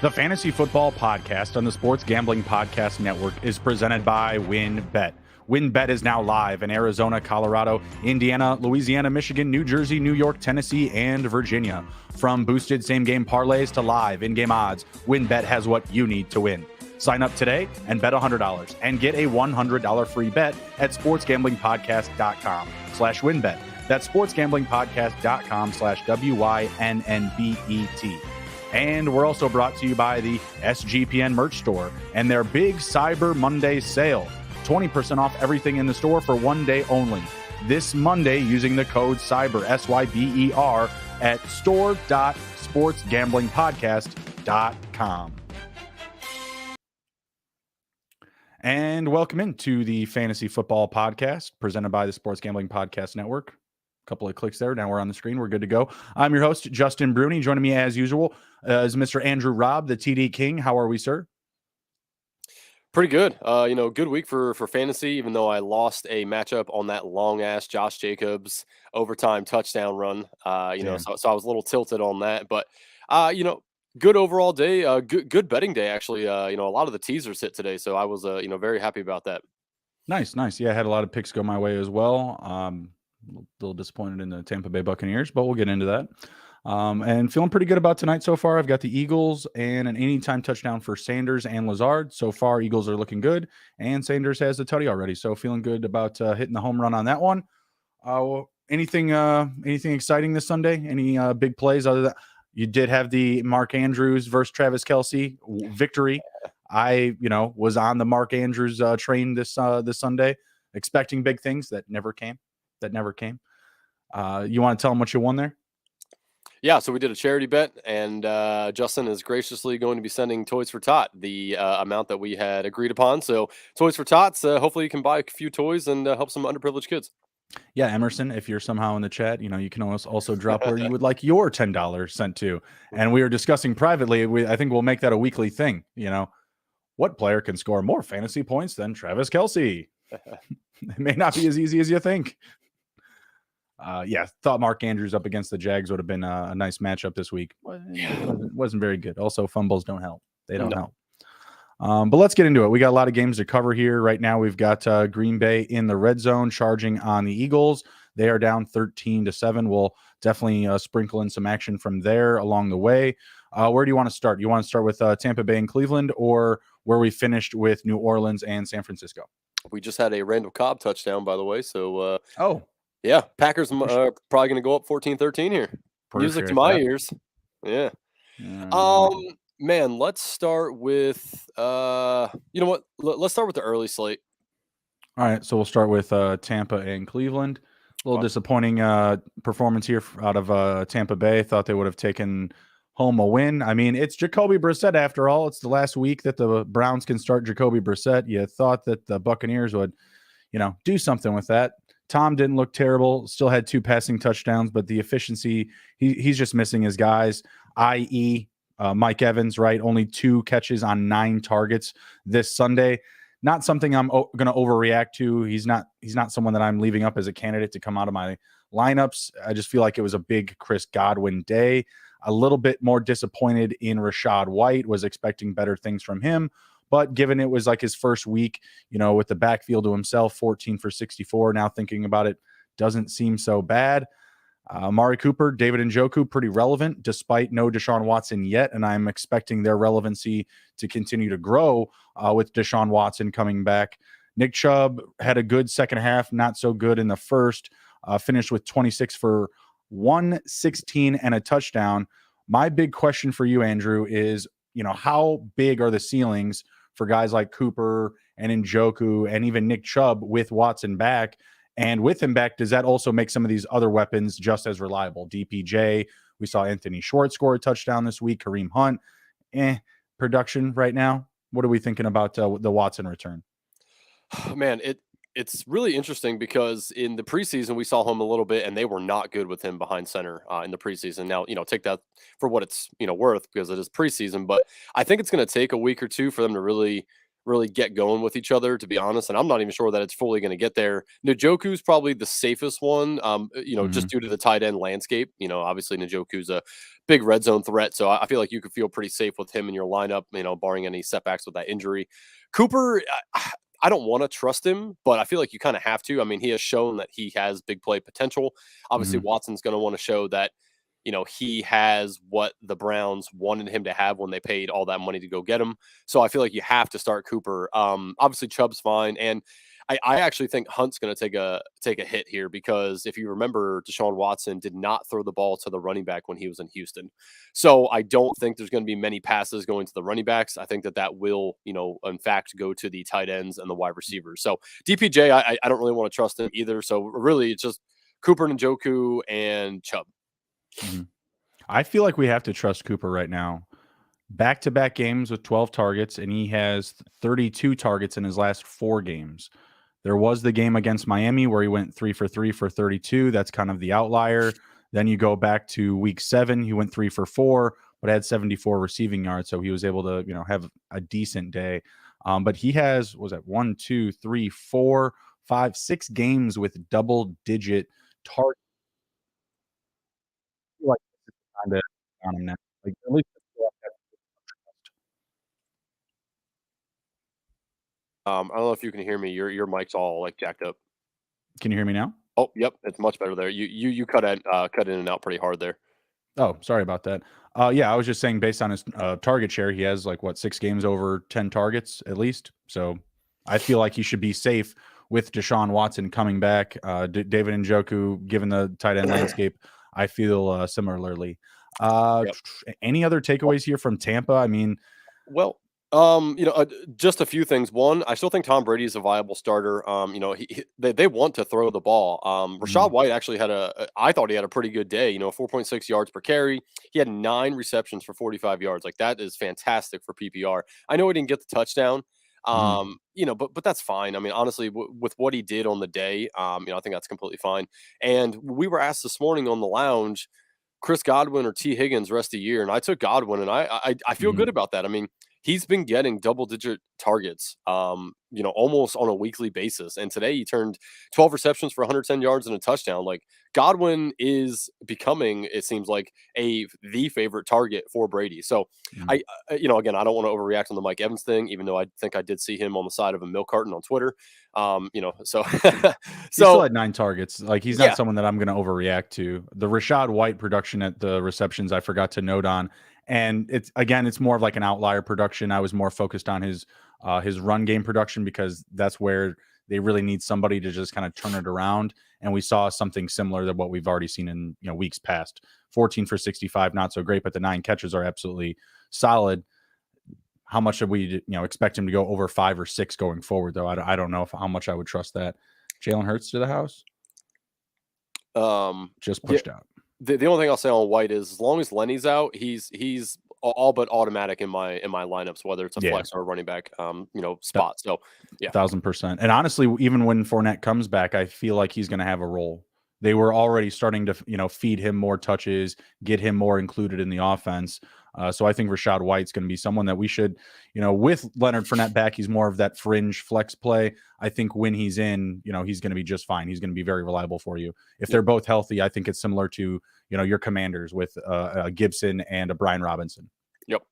The Fantasy Football Podcast on the Sports Gambling Podcast Network is presented by WynnBET. WynnBET is now live in Arizona, Colorado, Indiana, Louisiana, Michigan, New Jersey, New York, Tennessee, and Virginia. From boosted same-game parlays to live in-game odds, WynnBET has what you need to win. Sign up today and bet $100 and get a $100 free bet at sportsgamblingpodcast.com/WynnBET. That's sportsgamblingpodcast.com/WYNNBET. And we're also brought to you by the SGPN merch store and their big Cyber Monday sale. 20% off everything in the store for one day only. This Monday using the code CYBER, SYBER, at store.sportsgamblingpodcast.com. And welcome into the Fantasy Football Podcast presented by the Sports Gambling Podcast Network. Couple of clicks there. Now we're on the screen. We're good to go. I'm your host, Justin Bruni. Joining me as usual is Mr. Andrew Raub, the TD King. How are we, sir? Pretty good. Good week for fantasy, even though I lost a matchup on that long-ass Josh Jacobs overtime touchdown run. So I was a little tilted on that. But, good overall day. Good betting day, actually. A lot of the teasers hit today, so I was, very happy about that. Nice. Yeah, I had a lot of picks go my way as well. A little disappointed in the Tampa Bay Buccaneers, but we'll get into that. And feeling pretty good about tonight so far. I've got the Eagles and an anytime touchdown for Sanders and Lazard. So far, Eagles are looking good, and Sanders has the tutty already. So feeling good about hitting the home run on that one. Anything exciting this Sunday? Any big plays other than you did have the Mark Andrews versus Travis Kelce victory? I was on the Mark Andrews train this Sunday, expecting big things that never came. You want to tell them what you won there? Yeah, so we did a charity bet, and Justin is graciously going to be sending Toys for Tot, the amount that we had agreed upon. So Toys for Tots, hopefully you can buy a few toys and help some underprivileged kids. Yeah, Emerson, if you're somehow in the chat, you can also drop where you would like your $10 sent to. And we were discussing privately, I think we'll make that a weekly thing. What player can score more fantasy points than Travis Kelce? It may not be as easy as you think. Thought Mark Andrews up against the Jags would have been a nice matchup this week. It wasn't very good. Also, fumbles don't help. They don't help. But let's get into it. We got a lot of games to cover here. Right now, we've got Green Bay in the red zone charging on the Eagles. They are down 13-7. We'll definitely sprinkle in some action from there along the way. Where do you want to start? You want to start with Tampa Bay and Cleveland, or where we finished with New Orleans and San Francisco? We just had a Randall Cobb touchdown, by the way. So, yeah, Packers are probably going to go up 14-13 here. Music to my ears. Yeah. Man, let's start with you know what? Let's start with the early slate. All right, so we'll start with Tampa and Cleveland. A little disappointing performance here out of Tampa Bay. Thought they would have taken home a win. I mean, it's Jacoby Brissett after all. It's the last week that the Browns can start Jacoby Brissett. You thought that the Buccaneers would, do something with that. Tom didn't look terrible, still had 2 passing touchdowns, but the efficiency, he's just missing his guys, i.e. Mike Evans, right? Only 2 catches on 9 targets this Sunday. Not something I'm going to overreact to. He's not someone that I'm leaving up as a candidate to come out of my lineups. I just feel like it was a big Chris Godwin day. A little bit more disappointed in Rashad White, was expecting better things from him. But given it was like his first week, with the backfield to himself, 14 for 64, now thinking about it, doesn't seem so bad. Amari Cooper, David Njoku, pretty relevant despite no Deshaun Watson yet, and I'm expecting their relevancy to continue to grow with Deshaun Watson coming back. Nick Chubb had a good second half, not so good in the first, finished with 26 for 116 and a touchdown. My big question for you, Andrew, is, how big are the ceilings for guys like Cooper and Njoku and even Nick Chubb with Watson back? And with him back, does that also make some of these other weapons just as reliable? DPJ, we saw Anthony Schwartz score a touchdown this week. Kareem Hunt, production right now. What are we thinking about the Watson return? Man, it's really interesting because in the preseason, we saw him a little bit, and they were not good with him behind center in the preseason. Now, take that for what it's, worth, because it is preseason. But I think it's going to take a week or two for them to really really get going with each other, to be honest. And I'm not even sure that it's fully going to get there. Njoku's probably the safest one, just due to the tight end landscape. Obviously Njoku's a big red zone threat, so I feel like you could feel pretty safe with him in your lineup, barring any setbacks with that injury. Cooper, I don't want to trust him, but I feel like you kind of have to. I mean, he has shown that he has big play potential. Obviously, Watson's going to want to show that, he has what the Browns wanted him to have when they paid all that money to go get him. So I feel like you have to start Cooper. Obviously, Chubb's fine, and I actually think Hunt's going to take a hit here, because if you remember, Deshaun Watson did not throw the ball to the running back when he was in Houston. So I don't think there's going to be many passes going to the running backs. I think that will, in fact, go to the tight ends and the wide receivers. So DPJ, I don't really want to trust him either. So really, it's just Cooper, Njoku, and Chubb. I feel like we have to trust Cooper right now. Back-to-back games with 12 targets, and he has 32 targets in his last 4 games. There was the game against Miami where he went 3 for 3 for 32. That's kind of the outlier. Then you go back to week 7. He went 3 for 4, but had 74 receiving yards. So he was able to, have a decent day. But he has, 1, 2, 3, 4, 5, 6 games with double-digit targets. Like, kind of on him now. Like, at least I don't know if you can hear me. Your mic's all like jacked up. Can you hear me now? Oh, yep, it's much better there. You cut in and out pretty hard there. Oh, sorry about that. Yeah, I was just saying, based on his target share, he has 6 games over 10 targets at least. So I feel like he should be safe with Deshaun Watson coming back. David Njoku, given the tight end landscape, I feel similarly. Any other takeaways here from Tampa? I mean, well, just a few things. One, I still think Tom Brady is a viable starter. They want to throw the ball. Rachaad White actually I thought he had a pretty good day. 4.6 yards per carry. He had 9 receptions for 45 yards. Like, that is fantastic for PPR. I know he didn't get the touchdown. But that's fine. I mean, honestly, with what he did on the day, I think that's completely fine. And we were asked this morning on the lounge, Chris Godwin or T. Higgins rest of the year, and I took Godwin, and I feel good about that. I mean, he's been getting double-digit targets, almost on a weekly basis. And today he turned 12 receptions for 110 yards and a touchdown. Like, Godwin is becoming, it seems like, the favorite target for Brady. So again, I don't want to overreact on the Mike Evans thing, even though I think I did see him on the side of a milk carton on Twitter. So he still had 9 targets. Like, he's not someone that I'm going to overreact to. The Rachaad White production at the receptions, I forgot to note on. And it's more of like an outlier production. I was more focused on his run game production, because that's where they really need somebody to just kind of turn it around. And we saw something similar to what we've already seen in weeks past. 14 for 65, not so great, but the 9 catches are absolutely solid. How much should we expect him to go over 5 or 6 going forward, though? I don't know how much I would trust that. Jalen Hurts to the house. Just pushed out. The only thing I'll say on White is, as long as Lenny's out, he's all but automatic in my lineups, whether it's a flex or a running back spot. So 1,000%. And honestly, even when Fournette comes back, I feel like he's going to have a role. They were already starting to feed him more touches, get him more included in the offense. So I think Rachaad White's going to be someone that we should, with Leonard Fournette back, he's more of that fringe flex play. I think when he's in, he's going to be just fine. He's going to be very reliable for you. If they're both healthy, I think it's similar to, your Commanders with Gibson and a Brian Robinson. Yep.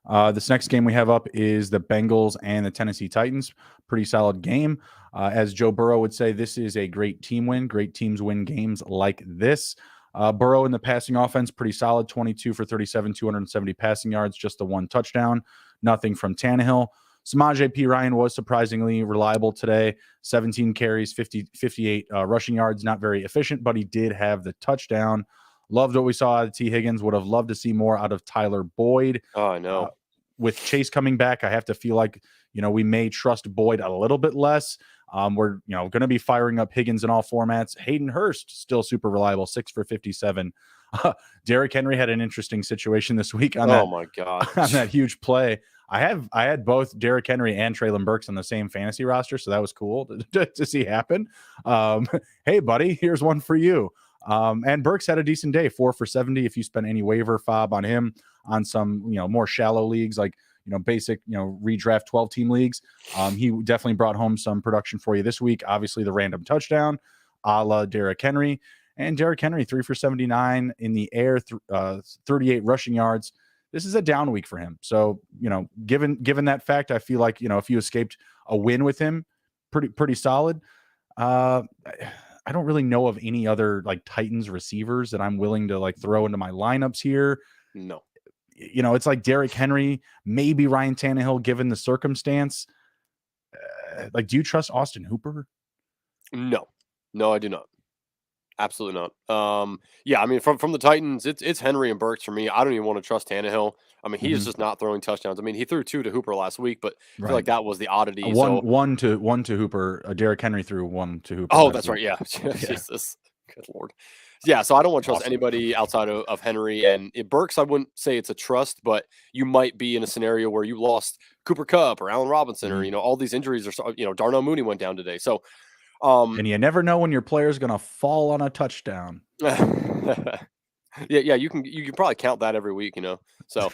Okay. This next game we have up is the Bengals and the Tennessee Titans. Pretty solid game. As Joe Burrow would say, this is a great team win. Great teams win games like this. Burrow in the passing offense, pretty solid, 22 for 37, 270 passing yards, just the 1 touchdown. Nothing from Tannehill. Samaje Perine was surprisingly reliable today. 17 carries, 58 rushing yards. Not very efficient, but he did have the touchdown. Loved what we saw out of T. Higgins. Would have loved to see more out of Tyler Boyd. Oh, I know. With Chase coming back, I have to feel like, we may trust Boyd a little bit less. We're, going to be firing up Higgins in all formats. Hayden Hurst, still super reliable, 6 for 57. Derrick Henry had an interesting situation this week on my God, on that huge play. I had both Derrick Henry and Treylon Burks on the same fantasy roster, so that was cool to see happen. Hey, buddy, here's one for you. And Burks had a decent day, 4 for 70. If you spent any waiver fob on him on some, more shallow leagues, like basic, redraft 12-team leagues. He definitely brought home some production for you this week. Obviously, the random touchdown, a la Derrick Henry. And Derrick Henry, 3 for 79 in the air, 38 rushing yards. This is a down week for him. So, given that fact, I feel like, if you escaped a win with him, pretty solid. I don't really know of any other like Titans receivers that I'm willing to like throw into my lineups here. No. It's like Derrick Henry, maybe Ryan Tannehill, given the circumstance. Do you trust Austin Hooper? No, I do not. Absolutely not. Yeah, I mean, from the Titans, it's Henry and Burks for me. I don't even want to trust Tannehill. I mean, he is just not throwing touchdowns. I mean, he threw 2 to Hooper last week, but I feel like that was the oddity. One to Hooper. Derrick Henry threw 1 to Hooper. Oh, that's right. Yeah. Jesus, good Lord. Yeah, so I don't want to trust anybody outside of Henry and Burks. I wouldn't say it's a trust, but you might be in a scenario where you lost Cooper Kupp or Allen Robinson or all these injuries or Darnell Mooney went down today. So. And you never know when your player's going to fall on a touchdown. Yeah, you can probably count that every week, So,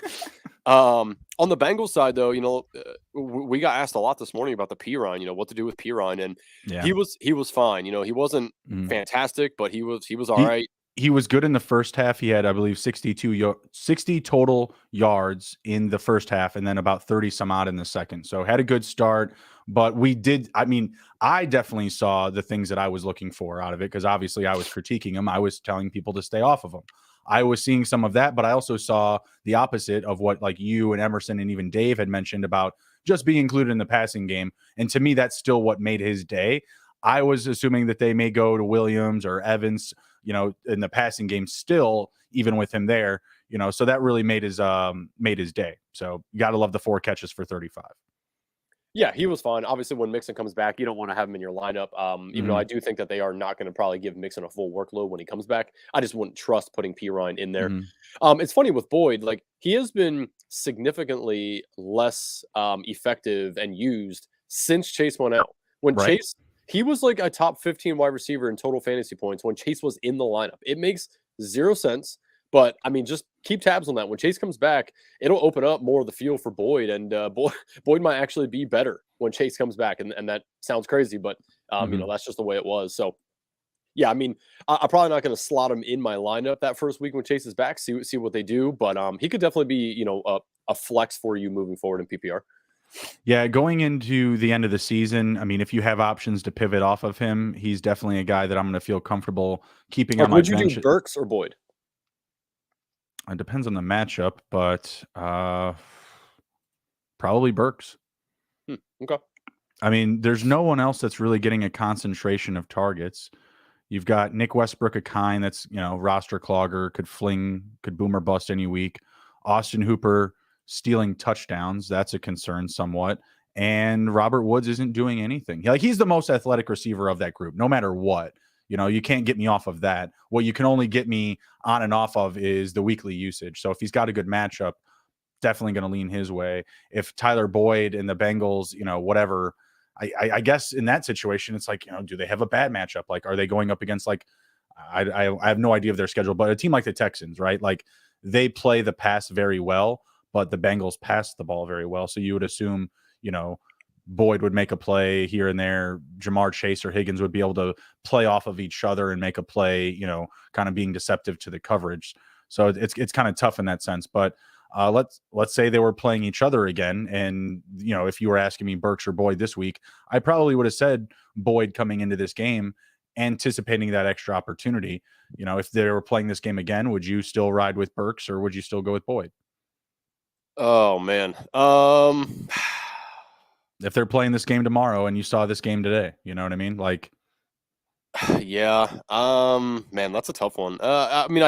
on the Bengals side, though, we got asked a lot this morning about the Pirine, what to do with Pirine, and he was fine. He wasn't fantastic, but he was all right. He was good in the first half. He had, I believe, 60 total yards in the first half, and then about 30 some odd in the second. So had a good start. But I definitely saw the things that I was looking for out of it, because obviously I was critiquing him. I was telling people to stay off of him. I was seeing some of that, but I also saw the opposite of what like you and Emerson and even Dave had mentioned about just being included in the passing game. And to me, that's still what made his day. I was assuming that they may go to Williams or Evans, in the passing game still, even with him there, so that really made his day. So you got to love the 4 catches for 35. Yeah, he was fine. Obviously, when Mixon comes back, you don't want to have him in your lineup. Even though I do think that they are not going to probably give Mixon a full workload when he comes back. I just wouldn't trust putting Pirine in there. It's funny with Boyd, like he has been significantly less effective and used since Chase went out. When Chase, he was like a top 15 wide receiver in total fantasy points when Chase was in the lineup. It makes 0 sense. But, I mean, just keep tabs on that. When Chase comes back, it'll open up more of the field for Boyd, and Boyd might actually be better when Chase comes back, and that sounds crazy, but, that's just the way it was. So, yeah, I mean, I'm probably not going to slot him in my lineup that first week when Chase is back, see what they do, but he could definitely be, a flex for you moving forward in PPR. Yeah, going into the end of the season, I mean, if you have options to pivot off of him, he's definitely a guy that I'm going to feel comfortable keeping on my bench. Would you do Burks or Boyd? It depends on the matchup, but probably Burks. Okay. I mean, there's no one else that's really getting a concentration of targets. You've got Nick Westbrook, a kind that's, roster clogger, could boom or bust any week. Austin Hooper stealing touchdowns. That's a concern somewhat. And Robert Woods isn't doing anything. He's the most athletic receiver of that group, no matter what. You can't get me off of that. What you can only get me on and off of is the weekly usage. So if he's got a good matchup, definitely going to lean his way. If Tyler Boyd and the Bengals, whatever, I guess in that situation, it's like, do they have a bad matchup? Like, are they going up against I have no idea of their schedule, but a team like the Texans, right? Like they play the pass very well, but the Bengals pass the ball very well. So you would assume, Boyd would make a play here and there. Jamar Chase or Higgins would be able to play off of each other and make a play, kind of being deceptive to the coverage. So it's kind of tough in that sense. But let's say they were playing each other again. And, if you were asking me Burks or Boyd this week, I probably would have said Boyd coming into this game, anticipating that extra opportunity. If they were playing this game again, would you still ride with Burks or would you still go with Boyd? Oh, man. If they're playing this game tomorrow and you saw this game today, you know what I mean? Like, yeah. Man, that's a tough one. I mean,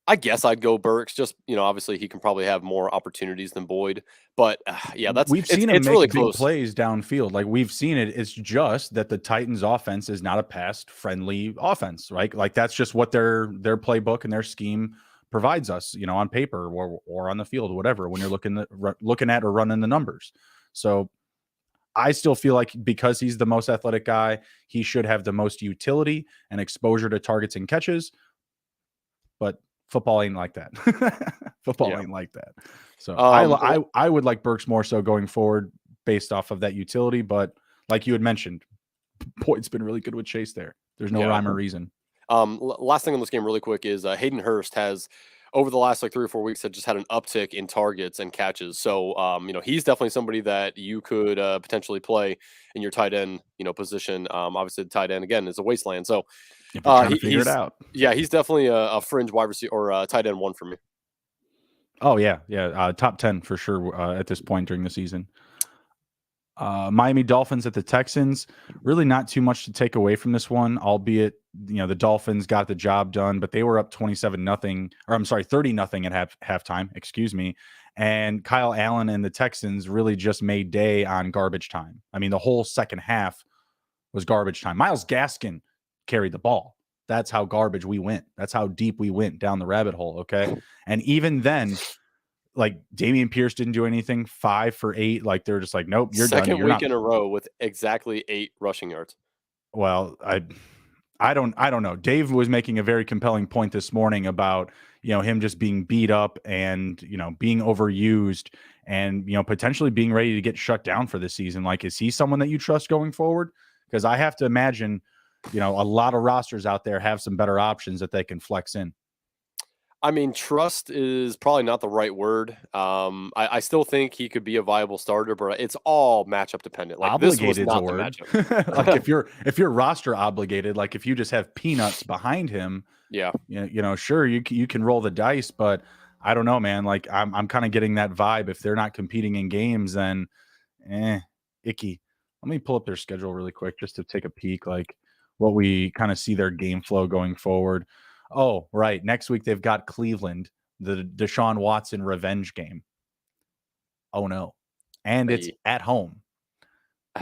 I guess I'd go Burks. Just obviously he can probably have more opportunities than Boyd. But yeah, we've seen him make really big close plays downfield. Like we've seen it. It's just that the Titans' offense is not a pass-friendly offense, right? Like that's just what their playbook and their scheme provides us, on paper or on the field, whatever, when you're looking at or running the numbers. So I still feel like because he's the most athletic guy, he should have the most utility and exposure to targets and catches. But football ain't like that. Football Yeah. ain't like that. So I would like Burks more so going forward based off of that utility. But like you had mentioned, Boyd's been really good with Chase there. There's no rhyme or reason. Last thing on this game really quick is Hayden Hurst has over the last like 3 or 4 weeks had just had an uptick in targets and catches. So he's definitely somebody that you could potentially play in your tight end position. Obviously the tight end again is a wasteland. So if you're trying to figure it out. Yeah, he's definitely a fringe wide receiver or tight end 1 for me. Oh yeah. Top 10 for sure at this point during the season. Miami Dolphins at the Texans. Really not too much to take away from this one, albeit, the Dolphins got the job done, but they were up 27-0, or I'm sorry, 30-0 at halftime, excuse me. And Kyle Allen and the Texans really just made day on garbage time. I mean, the whole second half was garbage time. Myles Gaskin carried the ball. That's how garbage we went. That's how deep we went down the rabbit hole, okay? And even then, like Dameon Pierce didn't do anything. 5 for 8. Like they're just like, nope, you're done. Second week in a row with exactly 8 rushing yards. Well, I don't know. Dave was making a very compelling point this morning about him just being beat up and being overused and potentially being ready to get shut down for this season. Like, is he someone that you trust going forward? Because I have to imagine a lot of rosters out there have some better options that they can flex in. I mean, trust is probably not the right word. I still think he could be a viable starter, but it's all matchup dependent. Like obligated this was not a word. the matchup. Like if you're roster obligated, like if you just have peanuts behind him, yeah, sure you can roll the dice, but I don't know, man. Like I'm kind of getting that vibe. If they're not competing in games, then icky. Let me pull up their schedule really quick just to take a peek, like what we kind of see their game flow going forward. Oh, right. Next week, they've got Cleveland, the Deshaun Watson revenge game. Oh, no. And it's at home.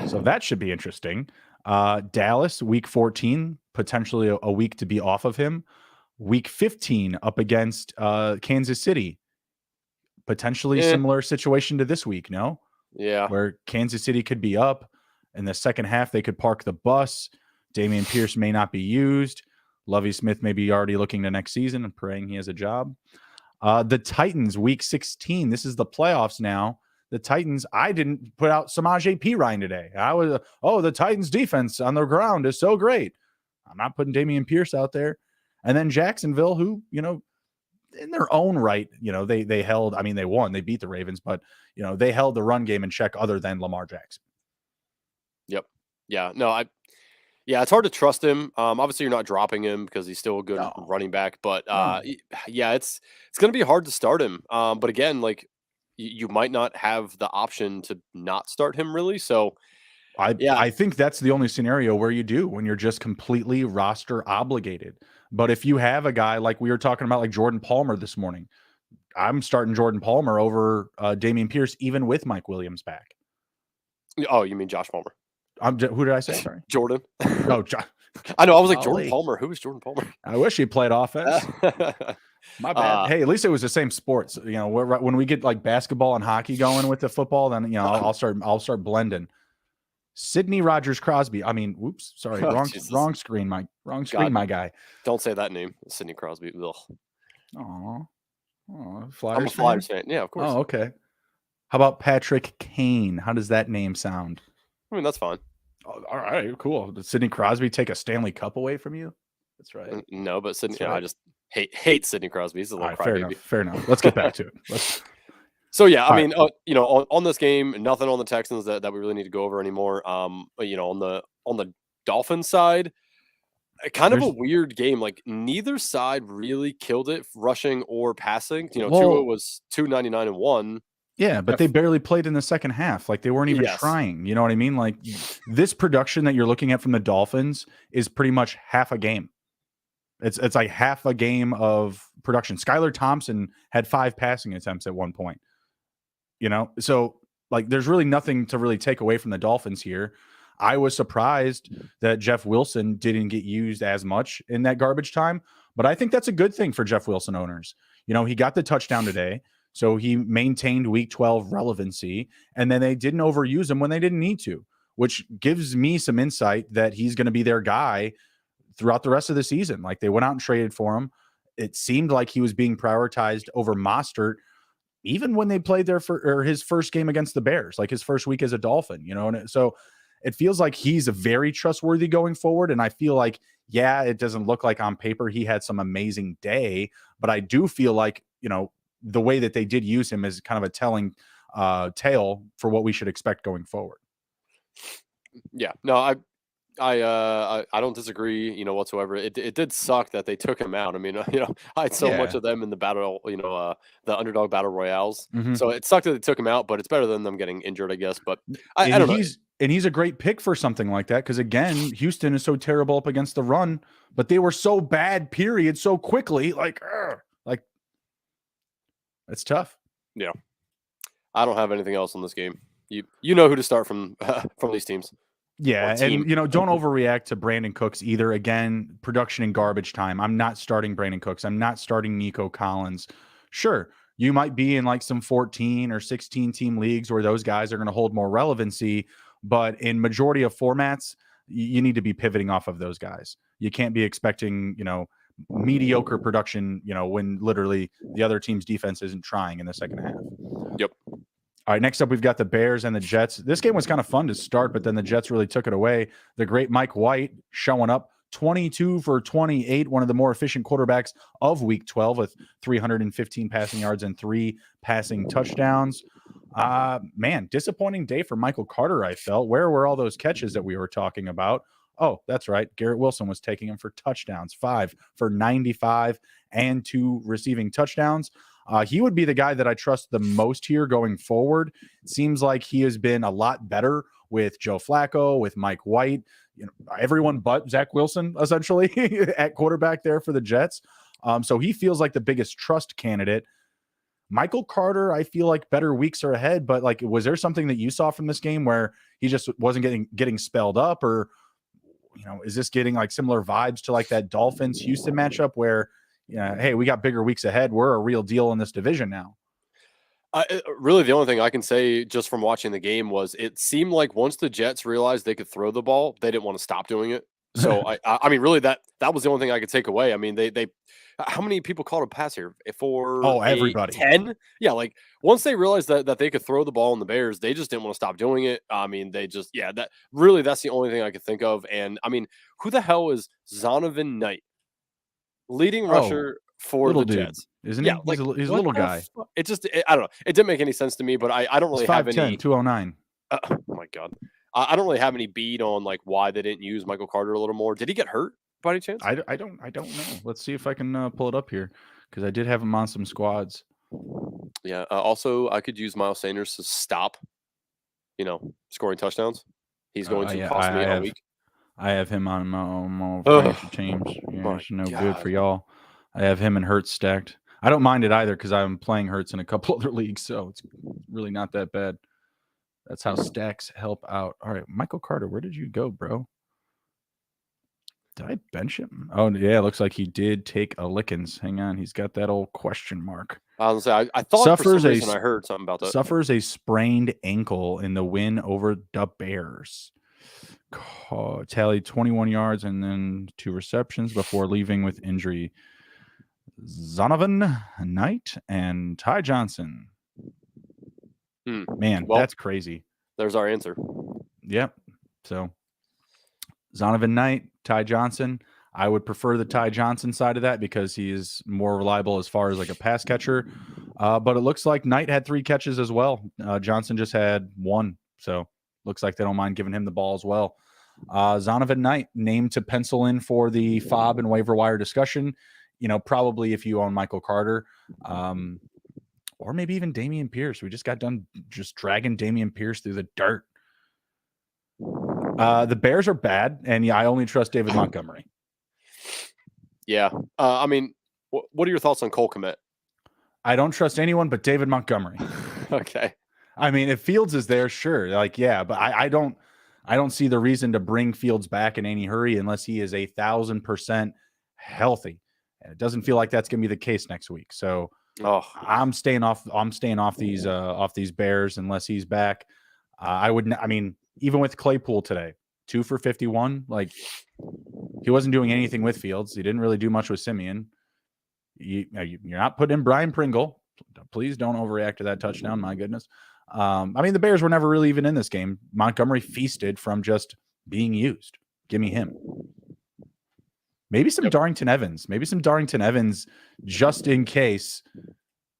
So that should be interesting. Dallas, week 14, potentially a week to be off of him. Week 15 up against Kansas City. Potentially similar situation to this week, no? Yeah. Where Kansas City could be up. In the second half, they could park the bus. Dameon Pierce may not be used. Lovie Smith may be already looking to next season and praying he has a job. The Titans, week 16. This is the playoffs now. The Titans, I didn't put out Samaje Perine today. I was, the Titans defense on the ground is so great. I'm not putting Dameon Pierce out there. And then Jacksonville, who, in their own right, they held, I mean, they won, they beat the Ravens, but, they held the run game in check other than Lamar Jackson. Yep. Yeah. No, yeah, it's hard to trust him. Obviously, you're not dropping him because he's still a good running back. But yeah, it's going to be hard to start him. But again, like you might not have the option to not start him really. So I think that's the only scenario where you do when you're just completely roster obligated. But if you have a guy like we were talking about, like Jordan Palmer this morning, I'm starting Jordan Palmer over Dameon Pierce, even with Mike Williams back. Oh, you mean Josh Palmer? Who did I say? Sorry, Jordan. Oh, I know. I was like, Jordan Palmer. Who is Jordan Palmer? I wish he played offense. My bad. Hey, at least it was the same sports. When we get like basketball and hockey going with the football, then I'll start blending. Sidney Rogers Crosby. I mean, whoops, sorry, wrong screen, my guy. Don't say that name, Sidney Crosby. Ugh. Flyers. I'm a Flyers fan. Yeah, of course. Oh, okay. How about Patrick Kane? How does that name sound? I mean, that's fine. Oh, all right, cool. Did Sidney Crosby take a Stanley Cup away from you? That's right. No, but Sidney, right. I just hate Sidney Crosby. He's a little crybaby. Fair enough. Let's get back to it. So yeah, I mean, on this game, nothing on the Texans that we really need to go over anymore. But, on the Dolphins side, kind of a weird game. Like neither side really killed it, rushing or passing. Tua was 299 and 1. Yeah, but they barely played in the second half. Like they weren't even trying. You know what I mean? Like this production that you're looking at from the Dolphins is pretty much half a game. It's like half a game of production. Skylar Thompson had 5 passing attempts at one point. So like there's really nothing to really take away from the Dolphins here. I was surprised that Jeff Wilson didn't get used as much in that garbage time, but I think that's a good thing for Jeff Wilson owners. He got the touchdown today. So he maintained week 12 relevancy, and then they didn't overuse him when they didn't need to, which gives me some insight that he's going to be their guy throughout the rest of the season. Like they went out and traded for him. it seemed like he was being prioritized over Mostert, even when they played his first game against the Bears, like his first week as a Dolphin, and so it feels like he's a very trustworthy going forward. And I feel like, yeah, it doesn't look like on paper he had some amazing day, but I do feel like, the way that they did use him is kind of a telling tale for what we should expect going forward. Yeah, no, I don't disagree, whatsoever. It did suck that they took him out. I mean, I had so much of them in the battle, the underdog battle royales. Mm-hmm. So it sucked that they took him out, but it's better than them getting injured, I guess. But I and don't know. He's a great pick for something like that because, again, Houston is so terrible up against the run, but they were so bad, period, so quickly. Like it's tough. Yeah, I don't have anything else on this game. You know who to start from these teams. Yeah, and don't overreact to Brandon Cooks either. Again, production in garbage time. I'm not starting Brandon Cooks. I'm not starting Nico Collins. Sure, you might be in like some 14 or 16 team leagues where those guys are going to hold more relevancy, but in majority of formats, you need to be pivoting off of those guys. You can't be expecting, mediocre production, when literally the other team's defense isn't trying in the second half. Yep. All right, next up, we've got the Bears and the Jets. This game was kind of fun to start, but then the Jets really took it away. The great Mike White showing up 22 for 28, one of the more efficient quarterbacks of Week 12 with 315 passing yards and 3 passing touchdowns. Man, disappointing day for Michael Carter, I felt. Where were all those catches that we were talking about? Oh, that's right. Garrett Wilson was taking him for touchdowns, 5 for 95 and 2 receiving touchdowns. He would be the guy that I trust the most here going forward. It seems like he has been a lot better with Joe Flacco, with Mike White, everyone but Zach Wilson, essentially, at quarterback there for the Jets. So he feels like the biggest trust candidate. Michael Carter, I feel like better weeks are ahead, but like, was there something that you saw from this game where he just wasn't getting spelled up, or is this getting like similar vibes to like that Dolphins Houston matchup where, hey, we got bigger weeks ahead. We're a real deal in this division now. Really, the only thing I can say just from watching the game was it seemed like once the Jets realized they could throw the ball, they didn't want to stop doing it. So I mean, really, that was the only thing I could take away. I mean, they how many people called a pass here? Everybody. 10? Yeah, like once they realized that they could throw the ball in the Bears, they just didn't want to stop doing it. I mean, that's the only thing I could think of. And I mean, who the hell is Zonovan Knight? Leading rusher for the Jets. Isn't he? Yeah, he's a little guy. I don't know. It didn't make any sense to me, but I don't really have any 209. Oh my God. I don't really have any bead on like why they didn't use Michael Carter a little more. Did he get hurt by any chance? I don't know. Let's see if I can pull it up here because I did have him on some squads. Yeah. Also, I could use Miles Sanders to stop, scoring touchdowns. He's going to cost me a week. I have him on my financial teams. Yeah, it's no good for y'all. I have him and Hurts stacked. I don't mind it either because I'm playing Hurts in a couple other leagues, so it's really not that bad. That's how stacks help out. All right, Michael Carter, where did you go, bro? Did I bench him? Oh, yeah, it looks like he did take a lickings. Hang on, he's got that old question mark. I was gonna say, I thought for some reason I heard something about that. Suffers a sprained ankle in the win over the Bears. Tallied 21 yards and then 2 receptions before leaving with injury. Zonovan Knight and Ty Johnson. Man, that's crazy. There's our answer. Yep. So Zonovan Knight, Ty Johnson. I would prefer the Ty Johnson side of that because he is more reliable as far as like a pass catcher. But it looks like Knight had 3 catches as well. Johnson just had 1. So looks like they don't mind giving him the ball as well. Zonovan Knight named to pencil in for the FOB and waiver wire discussion. Probably if you own Michael Carter, or maybe even Dameon Pierce. We just got done just dragging Dameon Pierce through the dirt. The Bears are bad, and I only trust David Montgomery. Yeah. I mean, what are your thoughts on Cole Kmet? I don't trust anyone but David Montgomery. Okay. I mean, if Fields is there, sure. Like, yeah, but I don't see the reason to bring Fields back in any hurry unless he is 1,000% healthy. And it doesn't feel like that's going to be the case next week. So I'm staying off these Bears unless he's back. I mean, even with Claypool today, 2 for 51, like he wasn't doing anything with Fields. He didn't really do much with Simeon. You're not putting in Brian Pringle. Please don't overreact to that touchdown. My goodness. I mean, the Bears were never really even in this game. Montgomery feasted from just being used. Give me him. Maybe some Darrington Evans. Maybe some Darrington Evans just in case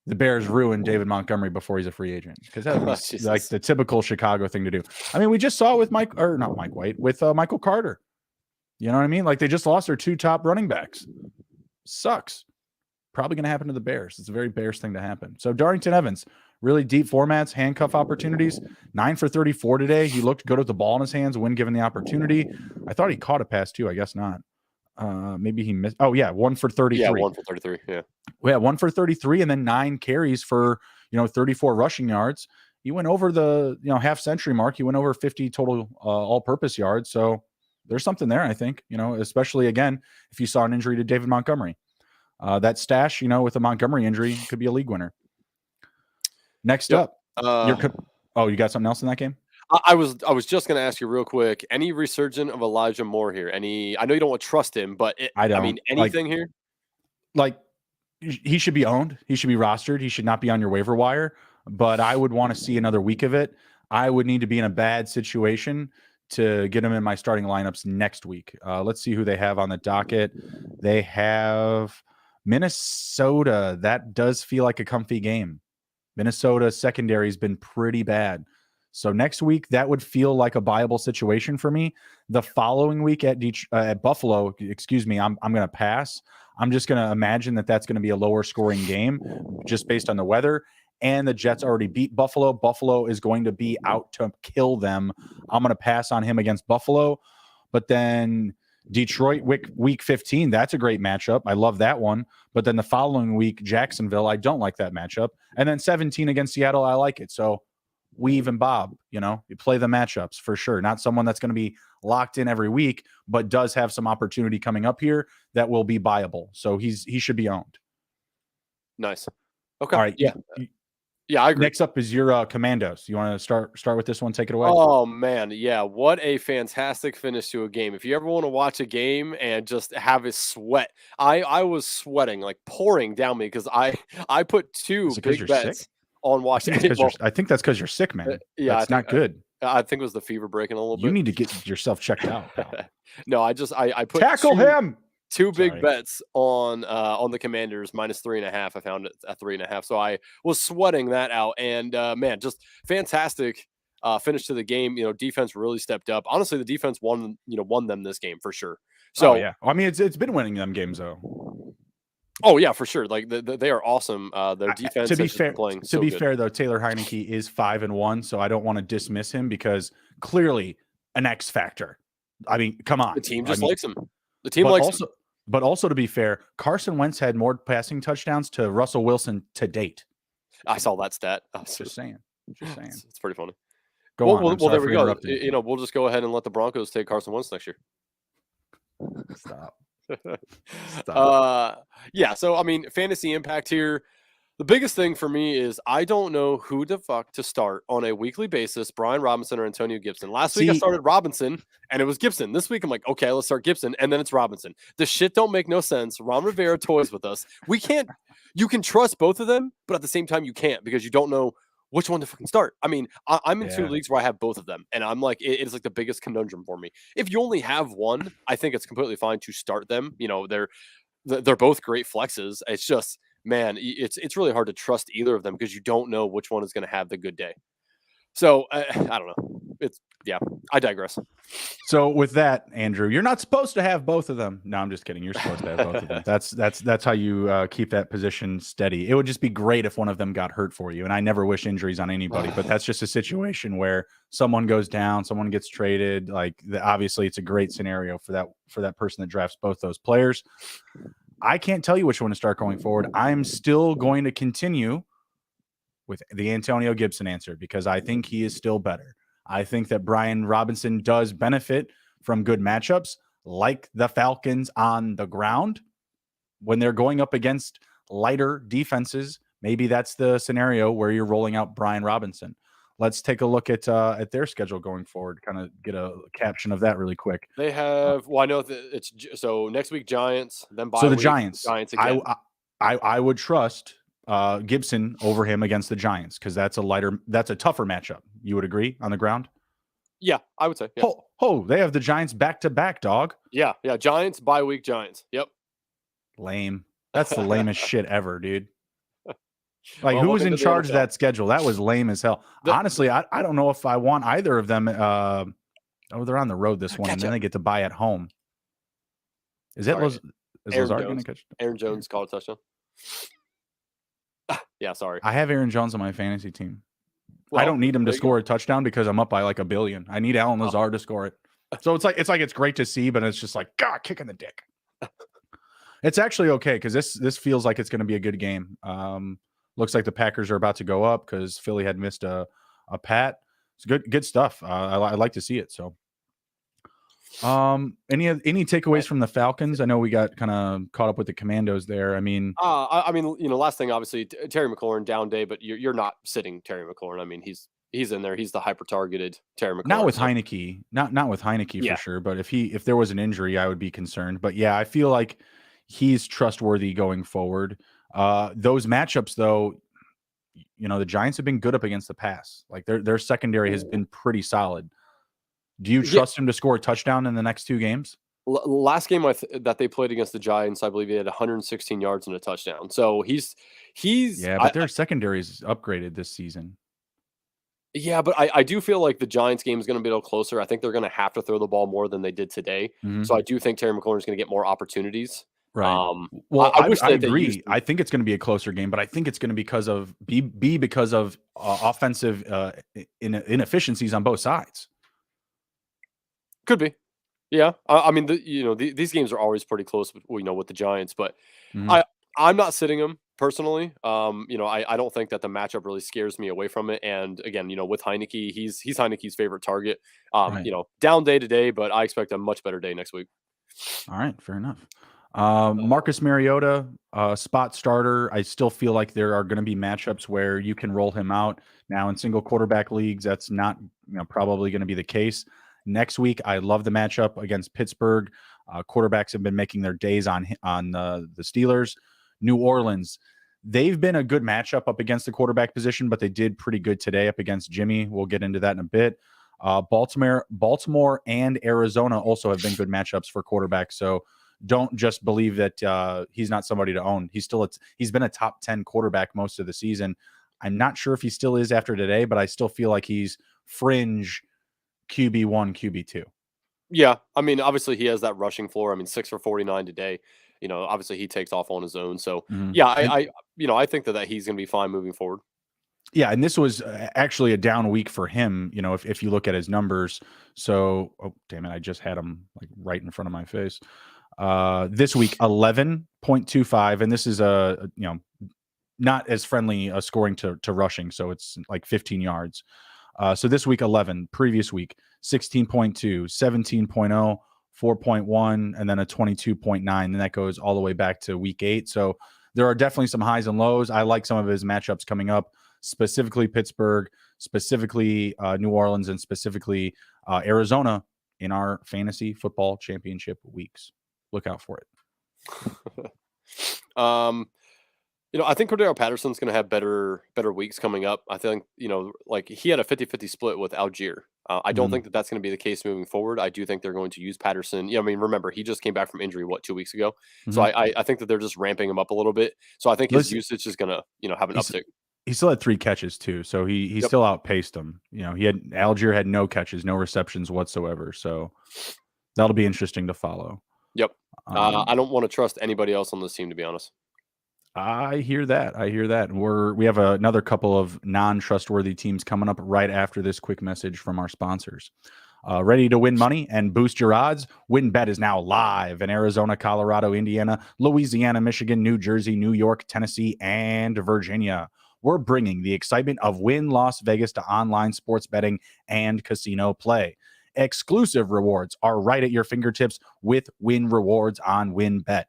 the Bears ruin David Montgomery before he's a free agent, because that would be like the typical Chicago thing to do. I mean, we just saw it with not Mike White, with Michael Carter. You know what I mean? Like, they just lost their 2 top running backs. Sucks. Probably going to happen to the Bears. It's a very Bears thing to happen. So Darrington Evans, really deep formats, handcuff opportunities, 9 for 34 today. He looked good with the ball in his hands when given the opportunity. I thought he caught a pass too. I guess not. Maybe he missed. Oh yeah, 1 for 33. Yeah, 1 for 33. Yeah. Yeah, 1 for 33, and then 9 carries for 34 rushing yards. He went over the half century mark. He went over 50 total all-purpose yards. So there's something there, I think. Especially again if you saw an injury to David Montgomery. That stash, with a Montgomery injury, could be a league winner. Next up, you got something else in that game? I was just going to ask you real quick. Any resurgence of Elijah Moore here? I know you don't want to trust him, but anything here? Like, he should be owned. He should be rostered. He should not be on your waiver wire. But I would want to see another week of it. I would need to be in a bad situation to get him in my starting lineups next week. Let's see who they have on the docket. They have Minnesota. That does feel like a comfy game. Minnesota secondary has been pretty bad. So next week, that would feel like a viable situation for me. The following week at Buffalo, I'm going to pass. I'm just going to imagine that that's going to be a lower scoring game just based on the weather. And the Jets already beat Buffalo. Buffalo is going to be out to kill them. I'm going to pass on him against Buffalo. But then Detroit week 15, that's a great matchup. I love that one. But then the following week, Jacksonville, I don't like that matchup. And then 17 against Seattle, I like it. So weave and bob, you play the matchups for sure. Not someone that's going to be locked in every week, but does have some opportunity coming up here that will be viable. So he should be owned. Nice. Okay. All right. Yeah, I agree. Next up is your Commandos. You want to start with this one? Take it away. Oh man, yeah! What a fantastic finish to a game. If you ever want to watch a game and just have it sweat, I was sweating, like pouring down me, because I put 2 big bets sick? on Washington. I think that's because you're sick, man. Yeah, that's not good. I think it was the fever breaking a little bit. You need to get yourself checked out. No, I put him. 2 big bets on the Commanders -3.5. I found it at 3.5. So I was sweating that out, and man, just fantastic finish to the game. Defense really stepped up. Honestly, the defense won them this game for sure. So yeah, I mean, it's been winning them games though. Oh yeah, for sure. Like they are awesome. Their defense. To be fair, fair though, Taylor Heineke is 5-1, so I don't want to dismiss him because clearly an X factor. I mean, come on, the team just likes him. The team likes him. But also, to be fair, Carson Wentz had more passing touchdowns to Russell Wilson to date. I saw that stat. Just saying. It's pretty funny. Go on. Well, there we go. We'll just go ahead and let the Broncos take Carson Wentz next year. Stop. Yeah. So, I mean, fantasy impact here. The biggest thing for me is I don't know who the fuck to start on a weekly basis, Brian Robinson or Antonio Gibson. Last week I started Robinson and it was Gibson. This week I'm like, okay, let's start Gibson, and then it's Robinson. The shit don't make no sense. Ron Rivera toys with us. You can trust both of them, but at the same time you can't, because you don't know which one to fucking start. I mean, I'm in 2 leagues where I have both of them, and I'm like, it's like the biggest conundrum for me. If you only have one, I think it's completely fine to start them. They're both great flexes. It's just, man, it's really hard to trust either of them because you don't know which one is going to have the good day. So I don't know. I digress. So with that, Andrew, you're not supposed to have both of them. No, I'm just kidding. You're supposed to have both of them. That's how you keep that position steady. It would just be great if one of them got hurt for you. And I never wish injuries on anybody, but that's just a situation where someone goes down, someone gets traded. Like, obviously, it's a great scenario for that person that drafts both those players. I can't tell you which one to start going forward. I'm still going to continue with the Antonio Gibson answer because I think he is still better. I think that Brian Robinson does benefit from good matchups like the Falcons on the ground when they're going up against lighter defenses. Maybe that's the scenario where you're rolling out Brian Robinson. Let's take a look at their schedule going forward, kind of get a caption of that really quick. They have, I know that it's so next week Giants, then the Giants again. I would trust Gibson over him against the Giants because that's a tougher matchup. You would agree on the ground? Yeah, I would say. Yeah. They have the Giants back to back, dog. Yeah. Giants, bye week Giants. Yep. Lame. That's the lamest shit ever, dude. Like, Well, who was welcome in to the charge of NFL. that schedule? That was lame as hell. Honestly, I don't know if I want either of them. They're on the road this one, and then they get to bye at home. Is Lazard going to catch? Aaron Jones called a touchdown. Yeah, sorry. I have Aaron Jones on my fantasy team. Well, I don't need him to score a touchdown because I'm up by like $1 billion. I need Alan Lazard to score it. So it's great to see, but it's just like, God, kicking the dick. It's actually okay because this feels like it's going to be a good game. Looks like the Packers are about to go up because Philly had missed a pat. It's good stuff. I like to see it. So, any takeaways from the Falcons? I know we got kind of caught up with the Commandos there. I mean, last thing, obviously, Terry McLaurin down day, but you're not sitting Terry McLaurin. I mean, he's in there. He's the hyper targeted Terry McLaurin. Not with Heineke, not with Heineke for sure. But if there was an injury, I would be concerned. But yeah, I feel like he's trustworthy going forward. Those matchups, though, the Giants have been good up against the pass. Like their secondary has been pretty solid. Do you trust him to score a touchdown in the next 2 games? Last game that they played against the Giants, I believe he had 116 yards and a touchdown. So he's but their secondary is upgraded this season. Yeah, but I do feel like the Giants game is going to be a little closer. I think they're going to have to throw the ball more than they did today. Mm-hmm. So I do think Terry McLaurin is going to get more opportunities. Right. Well, I agree. I think it's going to be a closer game, but I think it's going to be because of offensive inefficiencies on both sides. Could be. Yeah. I mean, these games are always pretty close, with the Giants, but I'm not sitting them personally. I don't think that the matchup really scares me away from it. And again, with Heineke, he's Heineke's favorite target. Right. Down day to day, but I expect a much better day next week. All right. Fair enough. Marcus Mariota, spot starter. I still feel like there are going to be matchups where you can roll him out. Now in single quarterback leagues, that's not probably going to be the case. Next week, I love the matchup against Pittsburgh. Quarterbacks have been making their days on the Steelers. New Orleans, they've been a good matchup up against the quarterback position, but they did pretty good today up against Jimmy. We'll get into that in a bit. Baltimore and Arizona also have been good matchups for quarterbacks. So don't just believe that he's not somebody to own. He's been a top 10 quarterback most of the season. I'm not sure if he still is after today, but I still feel like he's fringe QB1, QB2. Yeah. I mean, obviously he has that rushing floor. I mean, 6 for 49 today. Obviously he takes off on his own. So yeah, I think that he's going to be fine moving forward. Yeah, and this was actually a down week for him, if you look at his numbers. So, oh, damn it, I just had him like right in front of my face. This week, 11.25, and this is not as friendly a scoring to rushing, so it's like 15 yards. So this week, 11. Previous week, 16.2, 17.0, 4.1, and then a 22.9, and that goes all the way back to week 8. So there are definitely some highs and lows. I like some of his matchups coming up, specifically Pittsburgh, specifically New Orleans, and specifically Arizona in our fantasy football championship weeks. Look out for it. I think Cordero Patterson's going to have better weeks coming up. I think, like he had a 50-50 split with Algier. I don't think that that's going to be the case moving forward. I do think they're going to use Patterson. I mean, remember, he just came back from injury, 2 weeks ago? Mm-hmm. So I think that they're just ramping him up a little bit. So I think his usage is going to, have an uptick. He still had 3 catches too. So he still outpaced him. Algier had no catches, no receptions whatsoever. So that'll be interesting to follow. Yep. I don't want to trust anybody else on this team, to be honest. I hear that. We have another couple of non-trustworthy teams coming up right after this quick message from our sponsors. Ready to win money and boost your odds? WynnBET is now live in Arizona, Colorado, Indiana, Louisiana, Michigan, New Jersey, New York, Tennessee, and Virginia. We're bringing the excitement of Wynn Las Vegas to online sports betting and casino play. Exclusive rewards are right at your fingertips with Wynn Rewards on WynnBET.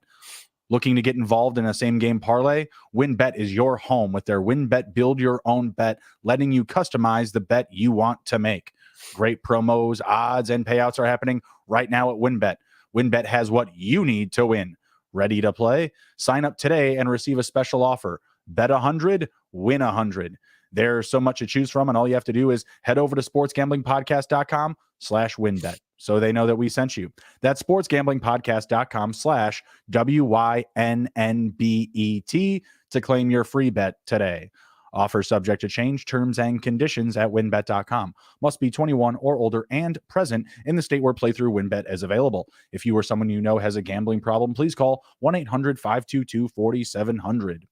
Looking to get involved in a same-game parlay? WynnBET is your home with their WynnBET Build Your Own Bet, letting you customize the bet you want to make. Great promos, odds, and payouts are happening right now at WynnBET. WynnBET has what you need to win. Ready to play? Sign up today and receive a special offer. Bet 100, win 100. There's so much to choose from, and all you have to do is head over to sportsgamblingpodcast.com/winbet so they know that we sent you. That's sportsgamblingpodcast.com/WYNNBET to claim your free bet today. Offer subject to change, terms and conditions at winbet.com. Must be 21 or older and present in the state where playthrough WinBet is available. If you or someone you know has a gambling problem, please call 1-800-522-4700.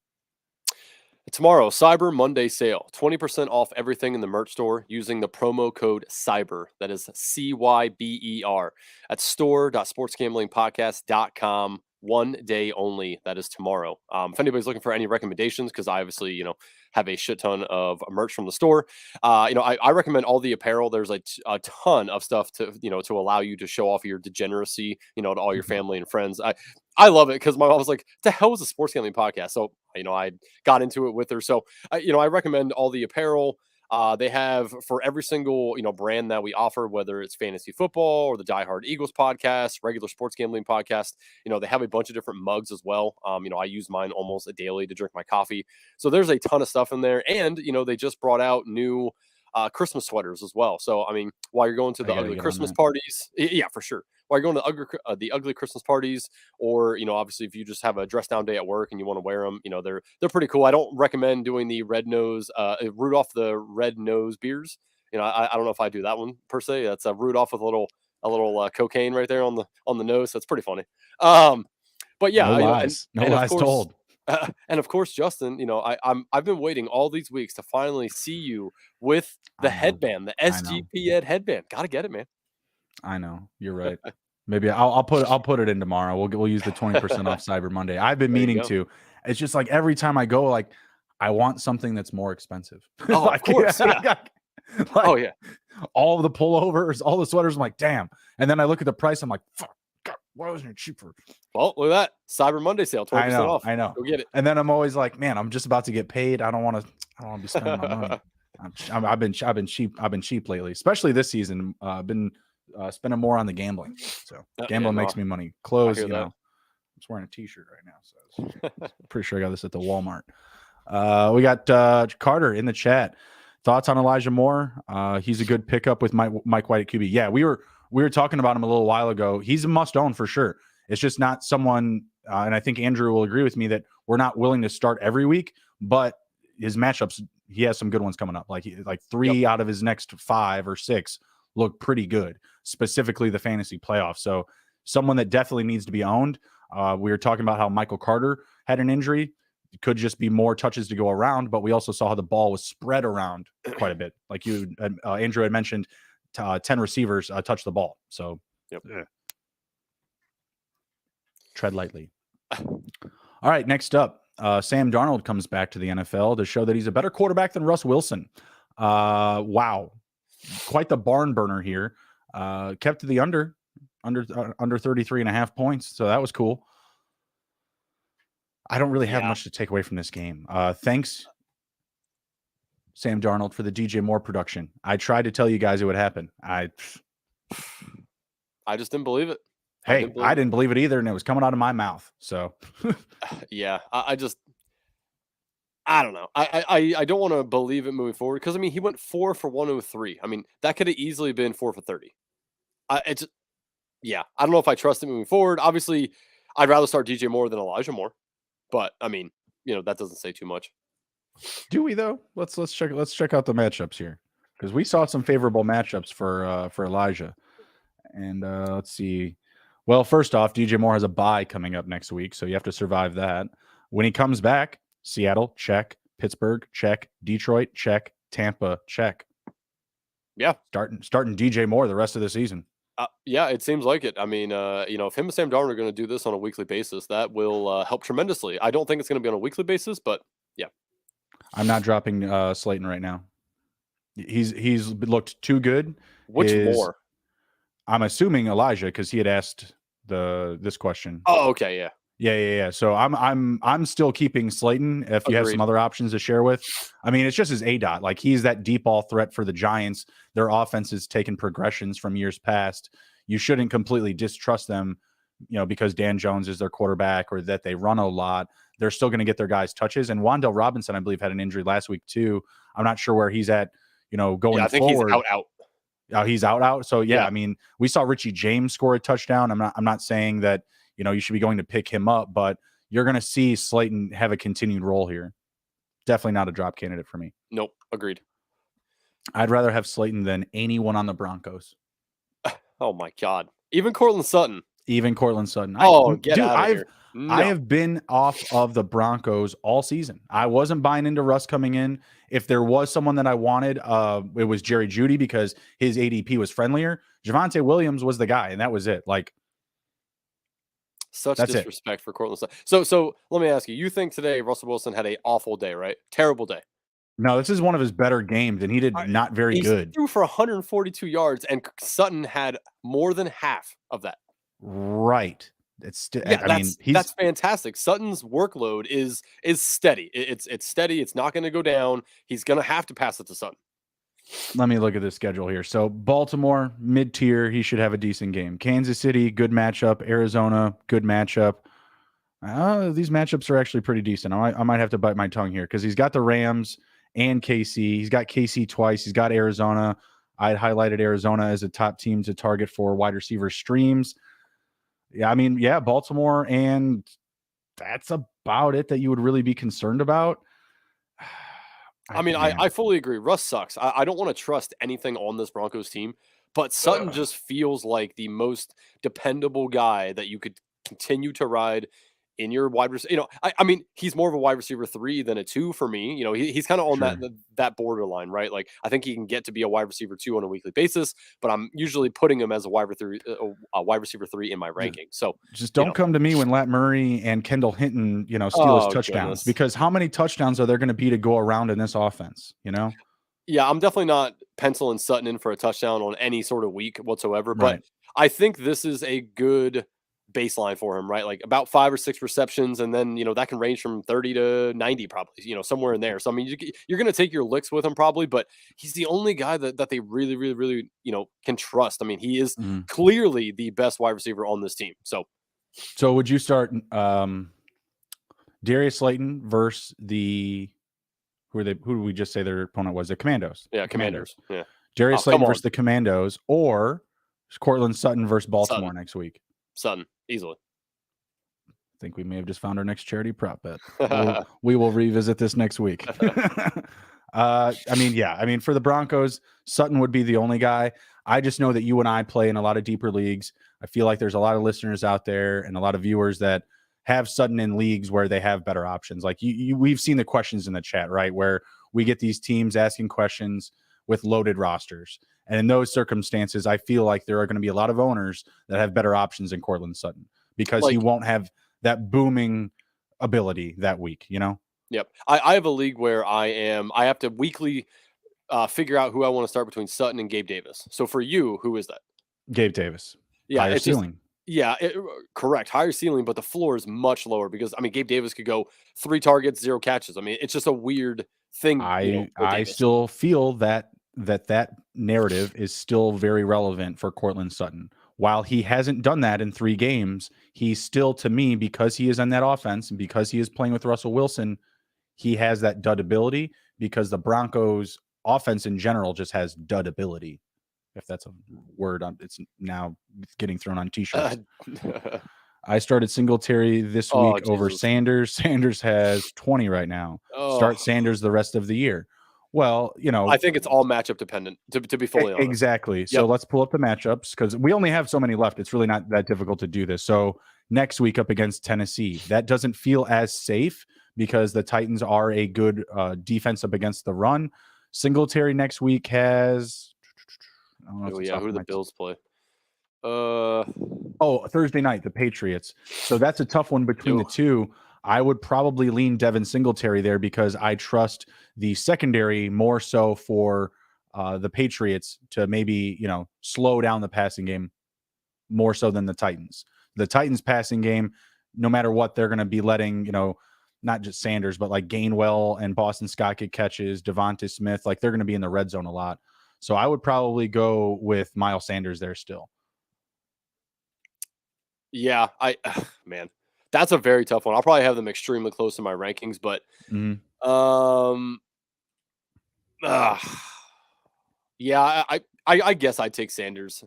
Tomorrow, Cyber Monday sale. 20% off everything in the merch store using the promo code CYBER. That is CYBER. At store.sportsgamblingpodcast.com. 1 day only. That is tomorrow. If anybody's looking for any recommendations, because I obviously, have a shit ton of merch from the store. I recommend all the apparel. There's a ton of stuff to allow you to show off your degeneracy, to all your family and friends. I love it because my mom was like, "The hell is a sports gambling podcast?" So, I got into it with her. So, I recommend all the apparel. They have for every single, brand that we offer, whether it's fantasy football or the Die Hard Eagles podcast, regular sports gambling podcast, they have a bunch of different mugs as well. I use mine almost daily to drink my coffee. So there's a ton of stuff in there. And, they just brought out new Christmas sweaters as well. So, while you're going to the ugly Christmas parties, yeah, for sure. While you're going to the ugly Christmas parties, or, obviously if you just have a dress down day at work and you want to wear them, they're pretty cool. I don't recommend doing the Rudolph the red nose beers. I don't know if I do that one per se. That's a Rudolph with a little cocaine right there on the nose. That's pretty funny. But yeah, no lies told. And of course, Justin, I've been waiting all these weeks to finally see you with the headband, the SGP Ed headband. Gotta get it, man. I know, you're right. Maybe I'll put it in tomorrow. We'll use the 20% off Cyber Monday. I've been meaning to. It's just like every time I go, like I want something that's more expensive. Oh, of course, yeah. Oh yeah, all of the pullovers, all the sweaters. I'm like, damn. And then I look at the price. I'm like, fuck. God, why wasn't it cheaper? Well, look at that Cyber Monday sale, 20% off. I know. Go get it. And then I'm always like, man, I'm just about to get paid. I don't want to be spending my money. I've been cheap. I've been cheap lately, especially this season. I've been spending more on the gambling. So gambling makes me money. Clothes, I'm just wearing a t-shirt right now. So I'm pretty sure I got this at the Walmart. We got Carter in the chat. Thoughts on Elijah Moore? He's a good pickup with Mike White at QB. Yeah, we were talking about him a little while ago. He's a must own for sure. It's just not someone, and I think Andrew will agree with me that we're not willing to start every week, but his matchups, he has some good ones coming up. Like 3 out of his next 5 or 6 look pretty good, specifically the fantasy playoffs. So someone that definitely needs to be owned. We were talking about how Michael Carter had an injury. It could just be more touches to go around, but we also saw how the ball was spread around quite a bit. Like Andrew had mentioned, 10 receivers touch the ball. So tread lightly. All right, next up, Sam Darnold comes back to the NFL to show that he's a better quarterback than Russ Wilson. Wow. Quite the barn burner here. Kept to the under 33.5 points. So that was cool. I don't really have much to take away from this game. Thanks, Sam Darnold, for the DJ Moore production. I tried to tell you guys it would happen. I just didn't believe it. Hey, I didn't believe it either, and it was coming out of my mouth. So yeah, I don't know. I don't want to believe it moving forward because he went 4 for 103. That could have easily been 4 for 30. I don't know if I trust it moving forward. Obviously, I'd rather start DJ Moore than Elijah Moore, but that doesn't say too much. Do we though? Let's check out the matchups here because we saw some favorable matchups for Elijah, and let's see. Well, first off, DJ Moore has a bye coming up next week, so you have to survive that. When he comes back, Seattle, check. Pittsburgh, check. Detroit, check. Tampa, check. Yeah. Starting DJ Moore the rest of the season. Yeah, it seems like it. If him and Sam Darnold are going to do this on a weekly basis, that will help tremendously. I don't think it's going to be on a weekly basis, but yeah. I'm not dropping Slayton right now. He's looked too good. Which more? I'm assuming Elijah because he had asked this question. Oh, okay, yeah. Yeah. So I'm still keeping Slayton if you have some other options to share with. It's just his ADOT. Like he's that deep ball threat for the Giants. Their offense is taking progressions from years past. You shouldn't completely distrust them because Dan Jones is their quarterback or that they run a lot, they're still going to get their guys touches. And Wan'Dale Robinson, I believe, had an injury last week too. I'm not sure where he's at, going I think forward. he's out. Oh, he's out. So yeah, I mean, we saw Richie James score a touchdown. I'm not saying that, you should be going to pick him up, but you're going to see Slayton have a continued role here. Definitely not a drop candidate for me. Nope. Agreed. I'd rather have Slayton than anyone on the Broncos. Oh my God. Even Courtland Sutton. Get out of here. No. I have been off of the Broncos all season. I wasn't buying into Russ coming in. If there was someone that I wanted, it was Jerry Jeudy because his ADP was friendlier. Javonte Williams was the guy, and that was it. Such disrespect for Courtland Sutton. So let me ask you, you think today Russell Wilson had an awful day, right? Terrible day. No, this is one of his better games, and he did not very good. He threw for 142 yards, and Sutton had more than half of that. Right. That's fantastic. Sutton's workload is steady. It's steady. It's not going to go down. He's going to have to pass it to Sutton. Let me look at the schedule here. So Baltimore, mid-tier, he should have a decent game. Kansas City, good matchup. Arizona, good matchup. These matchups are actually pretty decent. I might have to bite my tongue here because he's got the Rams and KC. He's got KC twice. He's got Arizona. I'd highlighted Arizona as a top team to target for wide receiver streams. Yeah, I mean, Baltimore, and that's about it that you would really be concerned about. I fully agree. Russ sucks. I don't want to trust anything on this Broncos team, but Sutton just feels like the most dependable guy that you could continue to ride in your wide receiver. I mean, he's more of a wide receiver 3 than a 2 for me. He's kind of on that borderline, right? Like, I think he can get to be a wide receiver 2 on a weekly basis, but I'm usually putting him as a wide receiver 3 in my ranking. So just don't come to me when Lat Murray and Kendall Hinton, steal his touchdowns, because how many touchdowns are there going to be to go around in this offense? Yeah, I'm definitely not penciling Sutton in for a touchdown on any sort of week whatsoever, right. But I think this is a good baseline for him, right? Like about 5 or 6 receptions, and then that can range from 30 to 90 probably, somewhere in there. So I mean, you're going to take your licks with him probably, but he's the only guy that they really, really, really can trust. I mean, he is clearly the best wide receiver on this team. So would you start Darius Slayton versus the who did we just say their opponent was? The Commandos. Yeah, Commanders. Yeah, Darius Slayton versus the Commandos, or Courtland Sutton versus Baltimore next week? Sutton, easily. I think we may have just found our next charity prop bet. We will revisit this next week. I mean, for the Broncos, Sutton would be the only guy. I just know that you and I play in a lot of deeper leagues. I feel like there's a lot of listeners out there and a lot of viewers that have Sutton in leagues where they have better options. Like we've seen the questions in the chat, right? Where we get these teams asking questions with loaded rosters. And in those circumstances, I feel like there are going to be a lot of owners that have better options than Courtland Sutton because he won't have that booming ability that week, Yep. I have a league where I have to weekly figure out who I want to start between Sutton and Gabe Davis. So for you, who is that? Gabe Davis. Yeah. Higher ceiling. Correct. Higher ceiling, but the floor is much lower because, I mean, Gabe Davis could go 3 targets, 0 catches. I mean, it's just a weird thing. I still feel that narrative is still very relevant for Courtland Sutton. While he hasn't done that in 3 games, he's still, to me, because he is on that offense and because he is playing with Russell Wilson, he has that dud ability because the Broncos offense in general just has dud ability. If that's a word, it's now getting thrown on t-shirts. I started Singletary this week over Sanders. Sanders has 20 right now. Start Sanders the rest of the year. Well, I think it's all matchup dependent, to be fully honest. Exactly. Yep. So let's pull up the matchups because we only have so many left. It's really not that difficult to do this. So next week up against Tennessee, that doesn't feel as safe because the Titans are a good defense up against the run. Singletary next week has... who do the Bills play? Thursday night, the Patriots. So that's a tough one between the two. I would probably lean Devin Singletary there because I trust the secondary more so for the Patriots to maybe, slow down the passing game more so than the Titans. The Titans passing game, no matter what, they're going to be letting, not just Sanders, but like Gainwell and Boston Scott get catches, Devonta Smith, like they're going to be in the red zone a lot. So I would probably go with Miles Sanders there still. Yeah, man, that's a very tough one. I'll probably have them extremely close in my rankings, but Mhm. um, uh, yeah, I guess I'd take Sanders.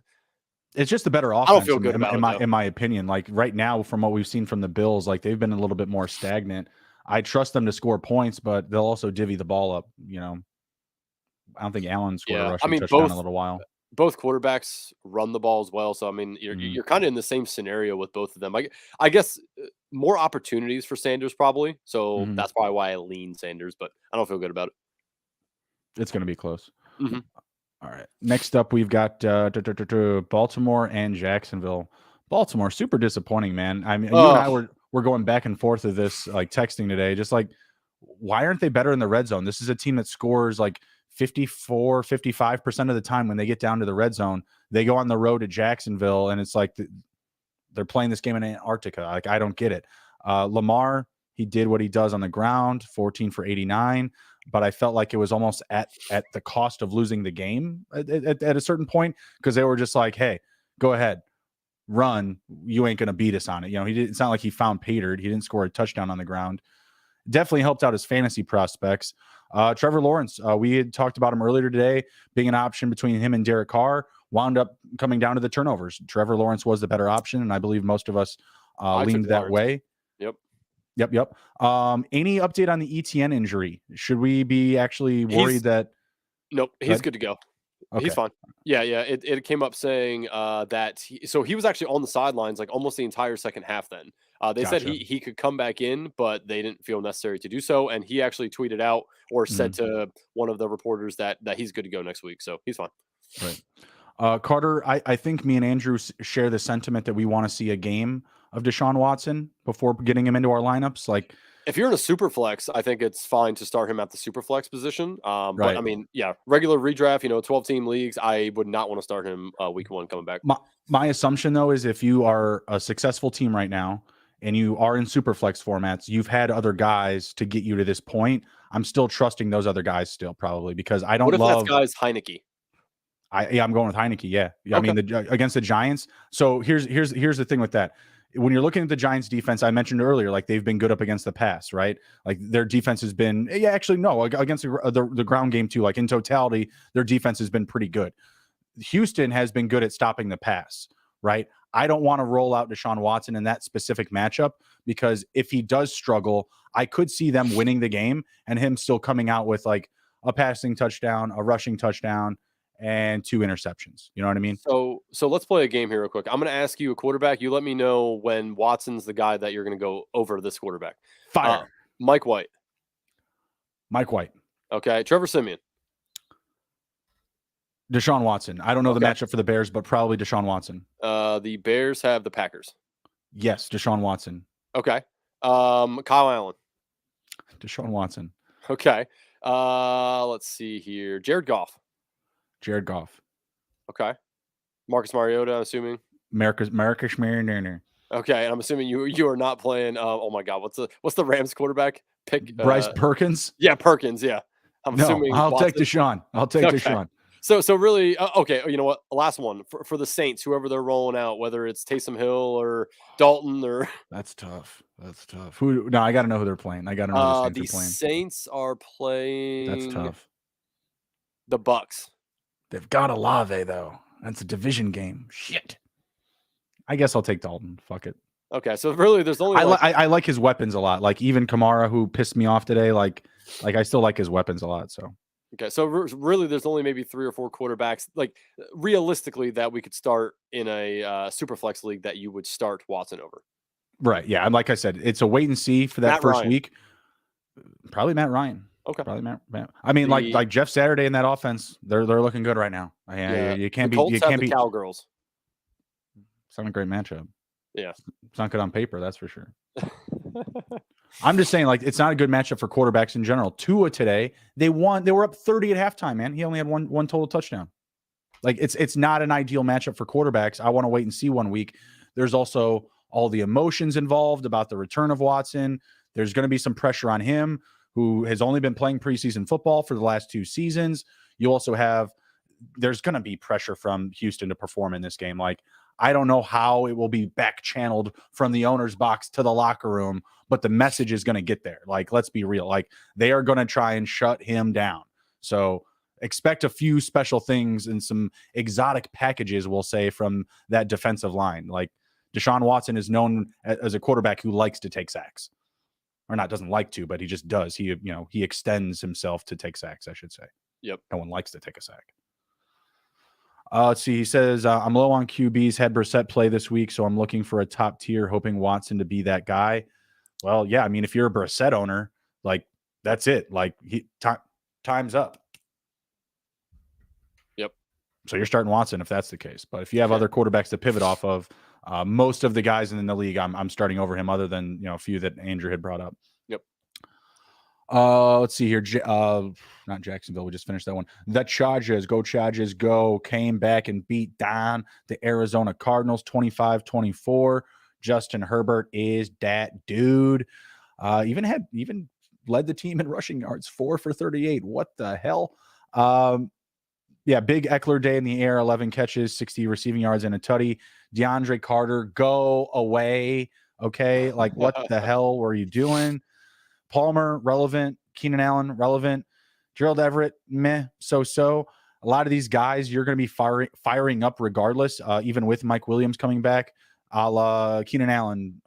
It's just a better I don't offense feel good about it though. in my opinion. Like right now, from what we've seen from the Bills, like they've been a little bit more stagnant. I trust them to score points, but they'll also divvy the ball up. I don't think Allen scored a Yeah, I rushing mean touchdown in a little while. both quarterbacks run the ball as well, so I mean Mhm. you're kind of in the same scenario with both of them. I guess more opportunities for Sanders probably, so Mhm. that's probably why I lean Sanders, but I don't feel good about it. It's going to be close. Mhm. All right. Next up, we've got Baltimore and Jacksonville. Baltimore, super disappointing, man. I mean, you and I Ugh. were going back and forth of this, like texting today, just like, why aren't they better in the red zone? This is a team that scores like 54, 55% of the time when they get down to the red zone. They go on the road to Jacksonville, and it's like they're playing this game in Antarctica. Like, I don't get it. Lamar, he did what he does on the ground, 14 for 89, but I felt like it was almost at the cost of losing the game at a certain point, because they were just like, hey, go ahead, run. You ain't going to beat us on it. It's not like he found Patered. He didn't score a touchdown on the ground. Definitely helped out his fantasy prospects. Trevor Lawrence, we had talked about him earlier today being an option between him and Derek Carr. Wound up coming down to the turnovers. Trevor Lawrence was the better option, and I believe most of us I took leaned that Lawrence. way. Yep. Yep. Any update on the ETN injury? Should we be actually worried He's that? Nope, he's That good to go. He's okay, fine. Yeah, yeah. It came up saying that he was actually on the sidelines like almost the entire second half. Then they said gotcha. he could come back in, but they didn't feel necessary to do so. And he actually tweeted out or said Mhm, to one of the reporters that he's good to go next week. So he's fine. right. Carter, I think me and Andrew share the sentiment that we want to see a game of Deshaun Watson before getting him into our lineups. Like, If you're in a super flex, I think it's fine to start him at the super flex position. But I right. mean, yeah, regular redraft, 12 team leagues, I would not want to start him week one coming back. My assumption though is if you are a successful team right now and you are in super flex formats, you've had other guys to get you to this point. I'm still trusting those other guys still probably because I What don't if that's love. guys Heineke? I'm going with Heineke. Yeah, I Okay. mean against the Giants. So here's the thing with that. When you're looking at the Giants defense, I mentioned earlier, like they've been good up against the pass, right? Like their defense has been, yeah, actually no, against the ground game too. Like in totality, their defense has been pretty good. Houston has been good at stopping the pass, right? I don't want to roll out Deshaun Watson in that specific matchup because if he does struggle, I could see them winning the game and him still coming out with like a passing touchdown, a rushing touchdown, and 2 interceptions. You know what I mean? So let's play a game here real quick. I'm going to ask you a quarterback. You let me know when Watson's the guy that you're going to go over this quarterback. Uh, Fire. Mike White. Mike White. Okay. Trevor Simeon. Deshaun Watson. I don't know the Okay. matchup for the Bears, but probably Deshaun Watson. The Bears have the Packers. Yes, Deshaun Watson. Okay. Kyle Allen. Deshaun Watson. Okay. Let's see here. Jared Goff. Jared Goff. Okay. Marcus Mariota, I'm assuming. Marcus Mariota. Okay, and I'm assuming you are not playing. Oh my God, what's the Rams quarterback pick? Bryce Perkins. Yeah, Perkins. Yeah, I'm No, assuming I'll take Watson. Deshaun. I'll take Okay, Deshaun. so really, okay. You know what? Last one for the Saints, whoever they're rolling out, whether it's Taysom Hill or Dalton or That's tough. That's tough. Who? No, I got to know who they're playing. I got to know who the Saints the are playing. Saints are That's playing tough. the Bucks. They've got Olave though. That's a division game. Shit. I guess I'll take Dalton. Fuck it. Okay, so really, there's only I like his weapons a lot. Like even Kamara, who pissed me off today. Like I still like his weapons a lot. So okay, so really, there's only maybe 3 or 4 quarterbacks, like realistically, that we could start in a super flex league that you would start Watson over. right, yeah. And like I said, it's a wait and see for that Matt first Ryan. week. Probably Matt Ryan. Okay. Probably Matt. I mean, The like Jeff Saturday in that offense, they're looking good right now. Yeah, You the can't be. You Colts have can't the be. Cowgirls. It's not a great matchup. Yeah. It's not good on paper, that's for sure. I'm just saying, like, it's not a good matchup for quarterbacks in general. Tua today, they won. They were up 30 at halftime, man. He only had one total touchdown. Like, it's not an ideal matchup for quarterbacks. I want to wait and see 1 week. There's also all the emotions involved about the return of Watson. There's going to be some pressure on him, who has only been playing preseason football for the last 2 seasons. You also have, there's going to be pressure from Houston to perform in this game. Like, I don't know how it will be back channeled from the owner's box to the locker room, but the message is going to get there. Like, let's be real. Like, they are going to try and shut him down. So expect a few special things and some exotic packages, we'll say, from that defensive line. Like, Deshaun Watson is known as a quarterback who likes to take sacks. Or not doesn't like to, but he just does. He extends himself to take sacks, I should say. Yep. No one likes to take a sack. Let's see. He says, I'm low on QBs. Had Brissett play this week, so I'm looking for a top tier, hoping Watson to be that guy. Well, yeah, I mean, if you're a Brissett owner, like, that's it. Like, time's up. Yep. So you're starting Watson if that's the case. But if you have other quarterbacks to pivot off of, most of the guys in the league, I'm starting over him, other than a few that Andrew had brought up. Yep. Let's see here. Not Jacksonville. We just finished that one. The Chargers, go, came back and beat down the Arizona Cardinals 25-24. Justin Herbert is that dude. Even led the team in rushing yards, 4 for 38. What the hell? Yeah, big Eckler day in the air, 11 catches, 60 receiving yards, and a tutty. DeAndre Carter, go away. Okay, like, what the hell were you doing? Palmer, relevant. Keenan Allen, relevant. Gerald Everett, meh, so-so. A lot of these guys you're going to be firing up regardless, even with Mike Williams coming back, a la Keenan Allen,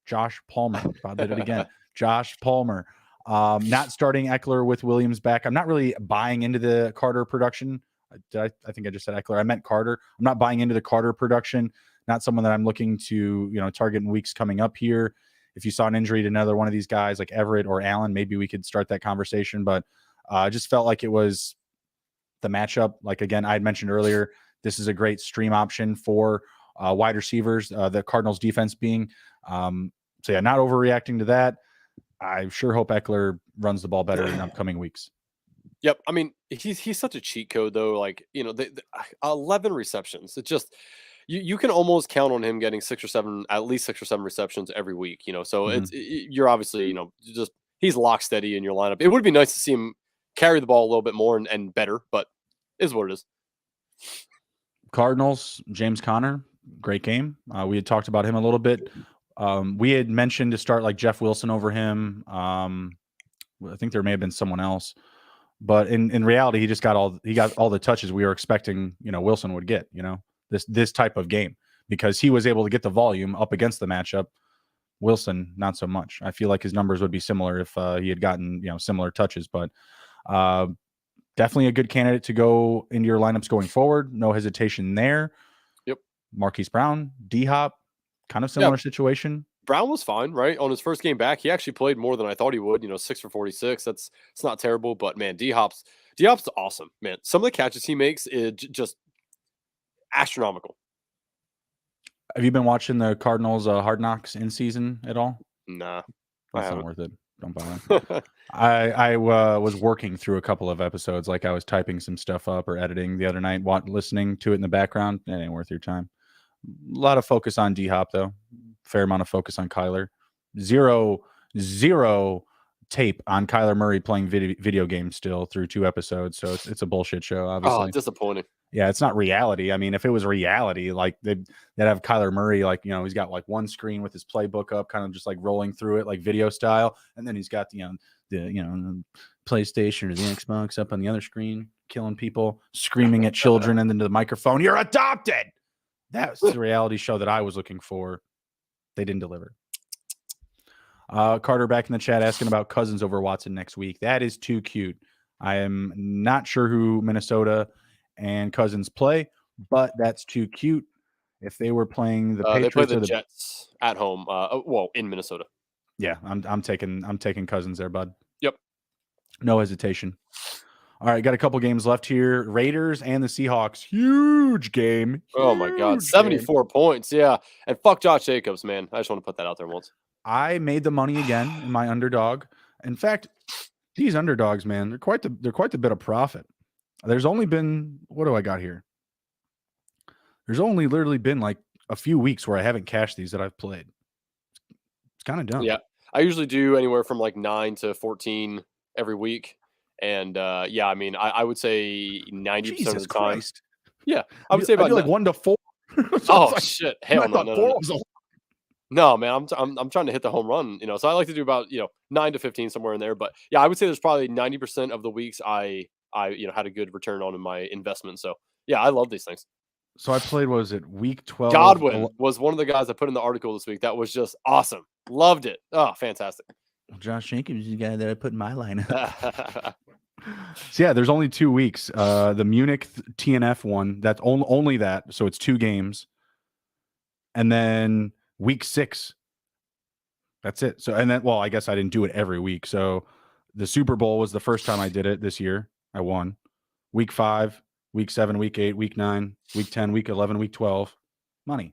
Josh Palmer. I did it again. Josh Palmer. Not starting Eckler with Williams back. I'm not really buying into the Carter production. I think I just said Eckler. I meant Carter. I'm not buying into the Carter production. Not someone that I'm looking to, target in weeks coming up here. If you saw an injury to another one of these guys like Everett or Allen, maybe we could start that conversation. But I just felt like it was the matchup. Like, again, I had mentioned earlier, this is a great stream option for wide receivers, the Cardinals defense being. So yeah, not overreacting to that. I sure hope Eckler runs the ball better in upcoming weeks. Yep. I mean, he's such a cheat code though. Like, the 11 receptions. It's just you can almost count on him getting at least 6 or 7 receptions every week. So you're obviously just he's lock steady in your lineup. It would be nice to see him carry the ball a little bit more and better, but is what it is. Cardinals, James Conner, great game. We had talked about him a little bit. We had mentioned to start like Jeff Wilson over him. I think there may have been someone else, but in reality, he got all the touches we were expecting. Wilson would get. This type of game, because he was able to get the volume up against the matchup. Wilson, not so much. I feel like his numbers would be similar if he had gotten similar touches, but definitely a good candidate to go into your lineups going forward. No hesitation there. Yep. Marquise Brown, D-Hop. Kind of similar situation. Brown was fine, right? On his first game back, he actually played more than I thought he would. 6 for 46. It's not terrible, but man, D-Hop's awesome, man. Some of the catches he makes is just astronomical. Have you been watching the Cardinals Hard Knocks in season at all? Nah, that's not worth it. Don't bother. I was working through a couple of episodes, like I was typing some stuff up or editing the other night, listening to it in the background. It ain't worth your time. A lot of focus on D-Hop, though. Fair amount of focus on Kyler. Zero tape on Kyler Murray playing video games still through 2 episodes. So it's a bullshit show, obviously. Oh, disappointing. Yeah, it's not reality. I mean, if it was reality, like they'd have Kyler Murray, like, he's got like one screen with his playbook up, kind of just like rolling through it like video style. And then he's got the PlayStation or the Xbox up on the other screen, killing people, screaming at children and into the microphone. You're adopted. That's the reality show that I was looking for. They didn't deliver. Carter back in the chat asking about Cousins over Watson next week. That is too cute. I am not sure who Minnesota and Cousins play, but that's too cute. If they were playing the Patriots, they play the Jets at home. In Minnesota. Yeah, I'm taking Cousins there, bud. Yep. No hesitation. All right, got a couple games left here. Raiders and the Seahawks. Huge game. Oh, my God. 74 points. Yeah. And fuck Josh Jacobs, man. I just want to put that out there once. I made the money again in my underdog. In fact, these underdogs, man, they're quite the bit of profit. There's only been, what do I got here? There's only literally been like a few weeks where I haven't cashed these that I've played. It's kind of dumb. Yeah. I usually do anywhere from like 9 to 14 every week. And I mean, I would say 90% of the time. Yeah, I would say about like 1 to 4. Oh shit! Hell no, I thought no, 4 no. was a lot. No, man, I'm trying to hit the home run, so I like to do about, 9 to 15 somewhere in there, but yeah, I would say there's probably 90% of the weeks I had a good return on in my investment. So, yeah, I love these things. So I played, what was it, week 12? Godwin was one of the guys I put in the article this week. That was just awesome. Loved it. Oh, fantastic. Josh Jenkins is the guy that I put in my lineup. So yeah, there's only 2 weeks. The Munich TNF one, that's only that, so it's 2 games. And then week 6. That's it. So, and then, well, I guess I didn't do it every week. So the Super Bowl was the first time I did it this year. I won. Week 5, week 7, week 8, week 9, week 10, week 11, week 12. Money.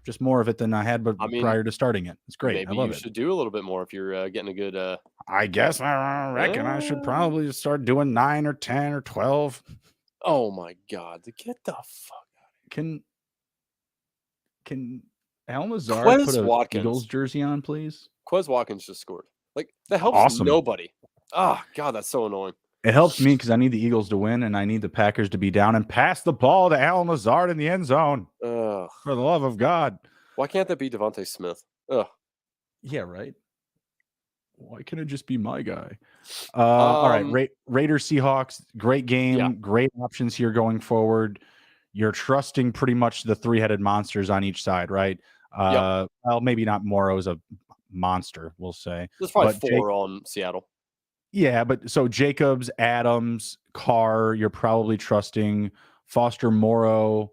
Just more of it than I had prior to starting it. It's great. Maybe you should do a little bit more if you're getting a good. I guess I reckon I should probably start doing 9 or 10 or 12. Oh my God! Get the fuck out! Can Al Nazar put a Eagles jersey on, please? Quez Watkins just scored. Like, that helps nobody. Oh God, that's so annoying. It helps me because I need the Eagles to win, and I need the Packers to be down and pass the ball to Al Nazar in the end zone. Ugh. For the love of God. Why can't that be Devontae Smith? Ugh. Yeah, right. Why can't it just be my guy? All right, Raiders Seahawks, great game, great options here going forward. You're trusting pretty much the 3-headed monsters on each side, right? Well, maybe not Morrow's a monster, we'll say. There's probably 4 on Seattle. Yeah, but so Jacobs, Adams, Carr, you're probably trusting. Foster Morrow,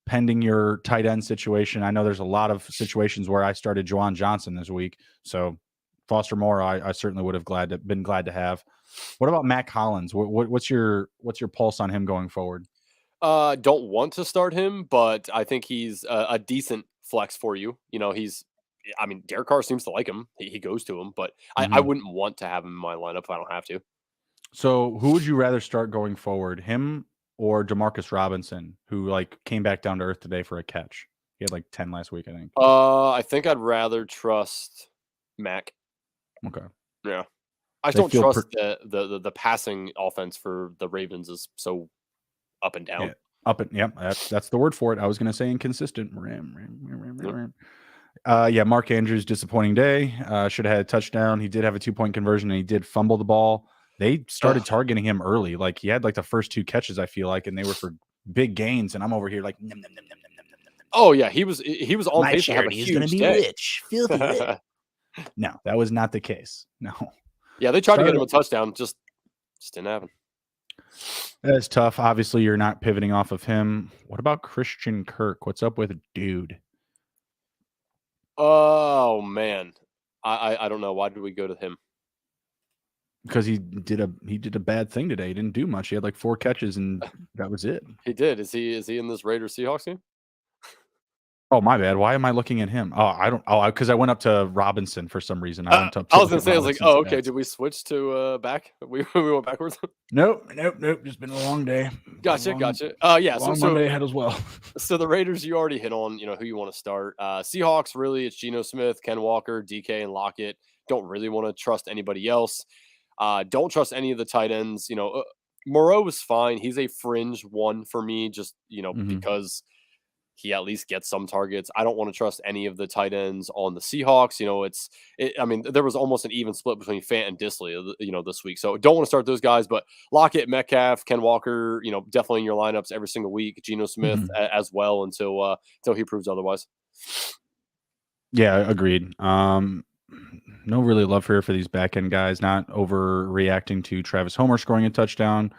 pending your tight end situation. I know there's a lot of situations where I started Juwan Johnson this week. So Foster Morrow, I certainly would have been glad to have. What about Matt Collins? What's your pulse on him going forward? Don't want to start him, but I think he's a decent flex for you. Derek Carr seems to like him. He goes to him, but I wouldn't want to have him in my lineup if I don't have to. So who would you rather start going forward, him or Demarcus Robinson, who came back down to earth today for a catch? He had 10 last week, I think. I think I'd rather trust Mac. Okay. Yeah. I just don't trust the passing offense for the Ravens is so up and down. Yeah, that's the word for it. I was going to say inconsistent. Yeah, Mark Andrews, disappointing day. Should have had a touchdown. He did have a 2-point conversion, and he did fumble the ball. They started targeting him early. He had the first 2 catches, I feel like, and they were for big gains. And I'm over here nom, nom, nom, nom, nom, nom, nom. Oh yeah, he was on pace to have a huge gonna be day. Rich, filthy rich. No, that was not the case. No. Yeah, they tried to get him a touchdown, just didn't happen. That's tough. Obviously, you're not pivoting off of him. What about Christian Kirk? What's up with dude? Oh man, I don't know. Why did we go to him? Because he did a bad thing today. He didn't do much. He had 4 catches, and that was it. He did. Is he in this Raiders Seahawks game? Oh, my bad. Why am I looking at him? Because I went up to Robinson for some reason. I was gonna say, I was like, oh, okay. Did we switch to back? We went backwards. Nope. Just been a long day. Gotcha. Yeah. So Monday ahead as well. So the Raiders, you already hit on, who you want to start. Seahawks, really, it's Geno Smith, Ken Walker, DK, and Lockett. Don't really want to trust anybody else. Don't trust any of the tight ends. Moreau is fine. He's a fringe one for me, just because he at least gets some targets. I don't want to trust any of the tight ends on the Seahawks. There was almost an even split between Fant and Disley, this week. So don't want to start those guys, but Lockett, Metcalf, Ken Walker, definitely in your lineups every single week. Geno Smith as well until he proves otherwise. Yeah, agreed. No really love here for these back end guys. Not overreacting to Travis Homer scoring a touchdown.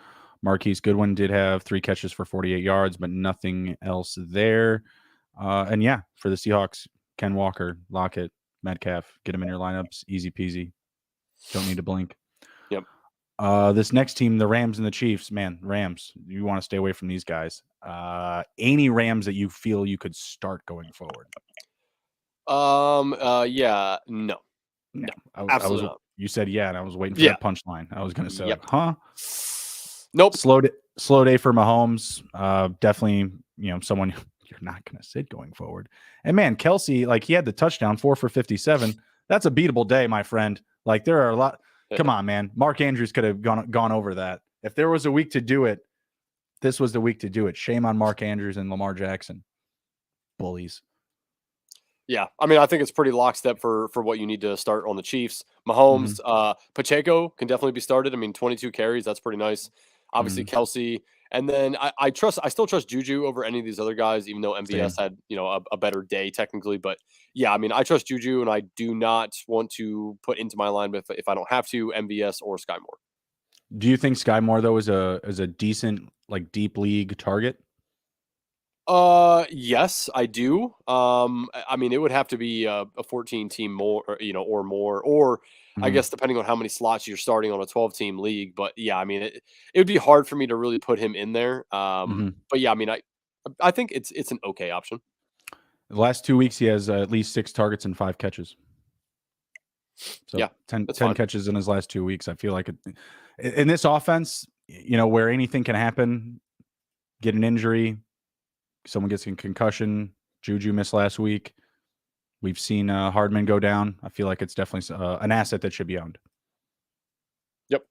Marquise Goodwin did have 3 catches for 48 yards, but nothing else there. And yeah, for the Seahawks, Ken Walker, Lockett, Metcalf, get them in your lineups. Easy peasy. Don't need to blink. Yep. This next team, the Rams and the Chiefs, man, Rams, you want to stay away from these guys. Any Rams that you feel you could start going forward? Yeah, no. Absolutely not. You said yeah, and I was waiting for that punchline. I was going to say, huh? Nope. Slow day for Mahomes. Definitely, someone you're not going to sit going forward. And man, Kelsey, he had the touchdown, 4 for 57. That's a beatable day, my friend. There are a lot. Come on, man. Mark Andrews could have gone over that. If there was a week to do it, This was the week to do it. Shame on Mark Andrews and Lamar Jackson. Bullies. Yeah, I mean, I think it's pretty lockstep for what you need to start on the Chiefs. Mahomes, Pacheco can definitely be started. I mean, 22 carries, that's pretty nice. Obviously, Kelsey, and then I still trust Juju over any of these other guys, even though MVS had a better day technically. But yeah, I mean, I trust Juju, and I do not want to put into my line if I don't have to MVS or Sky Moore. Do you think Sky Moore though is a decent like deep league target? Yes, I do. I mean, it would have to be a 14 team more, or more, or I guess depending on how many slots you're starting on a 12 team league. But yeah, I mean, it would be hard for me to really put him in there. But yeah, I mean, I think it's an okay option. The last 2 weeks, he has at least 6 targets and 5 catches. So yeah, 10 catches in his last 2 weeks. I feel like in this offense, where anything can happen, get an injury, someone gets a concussion. Juju missed last week. We've seen Hardman go down. I feel like it's definitely an asset that should be owned. Yep.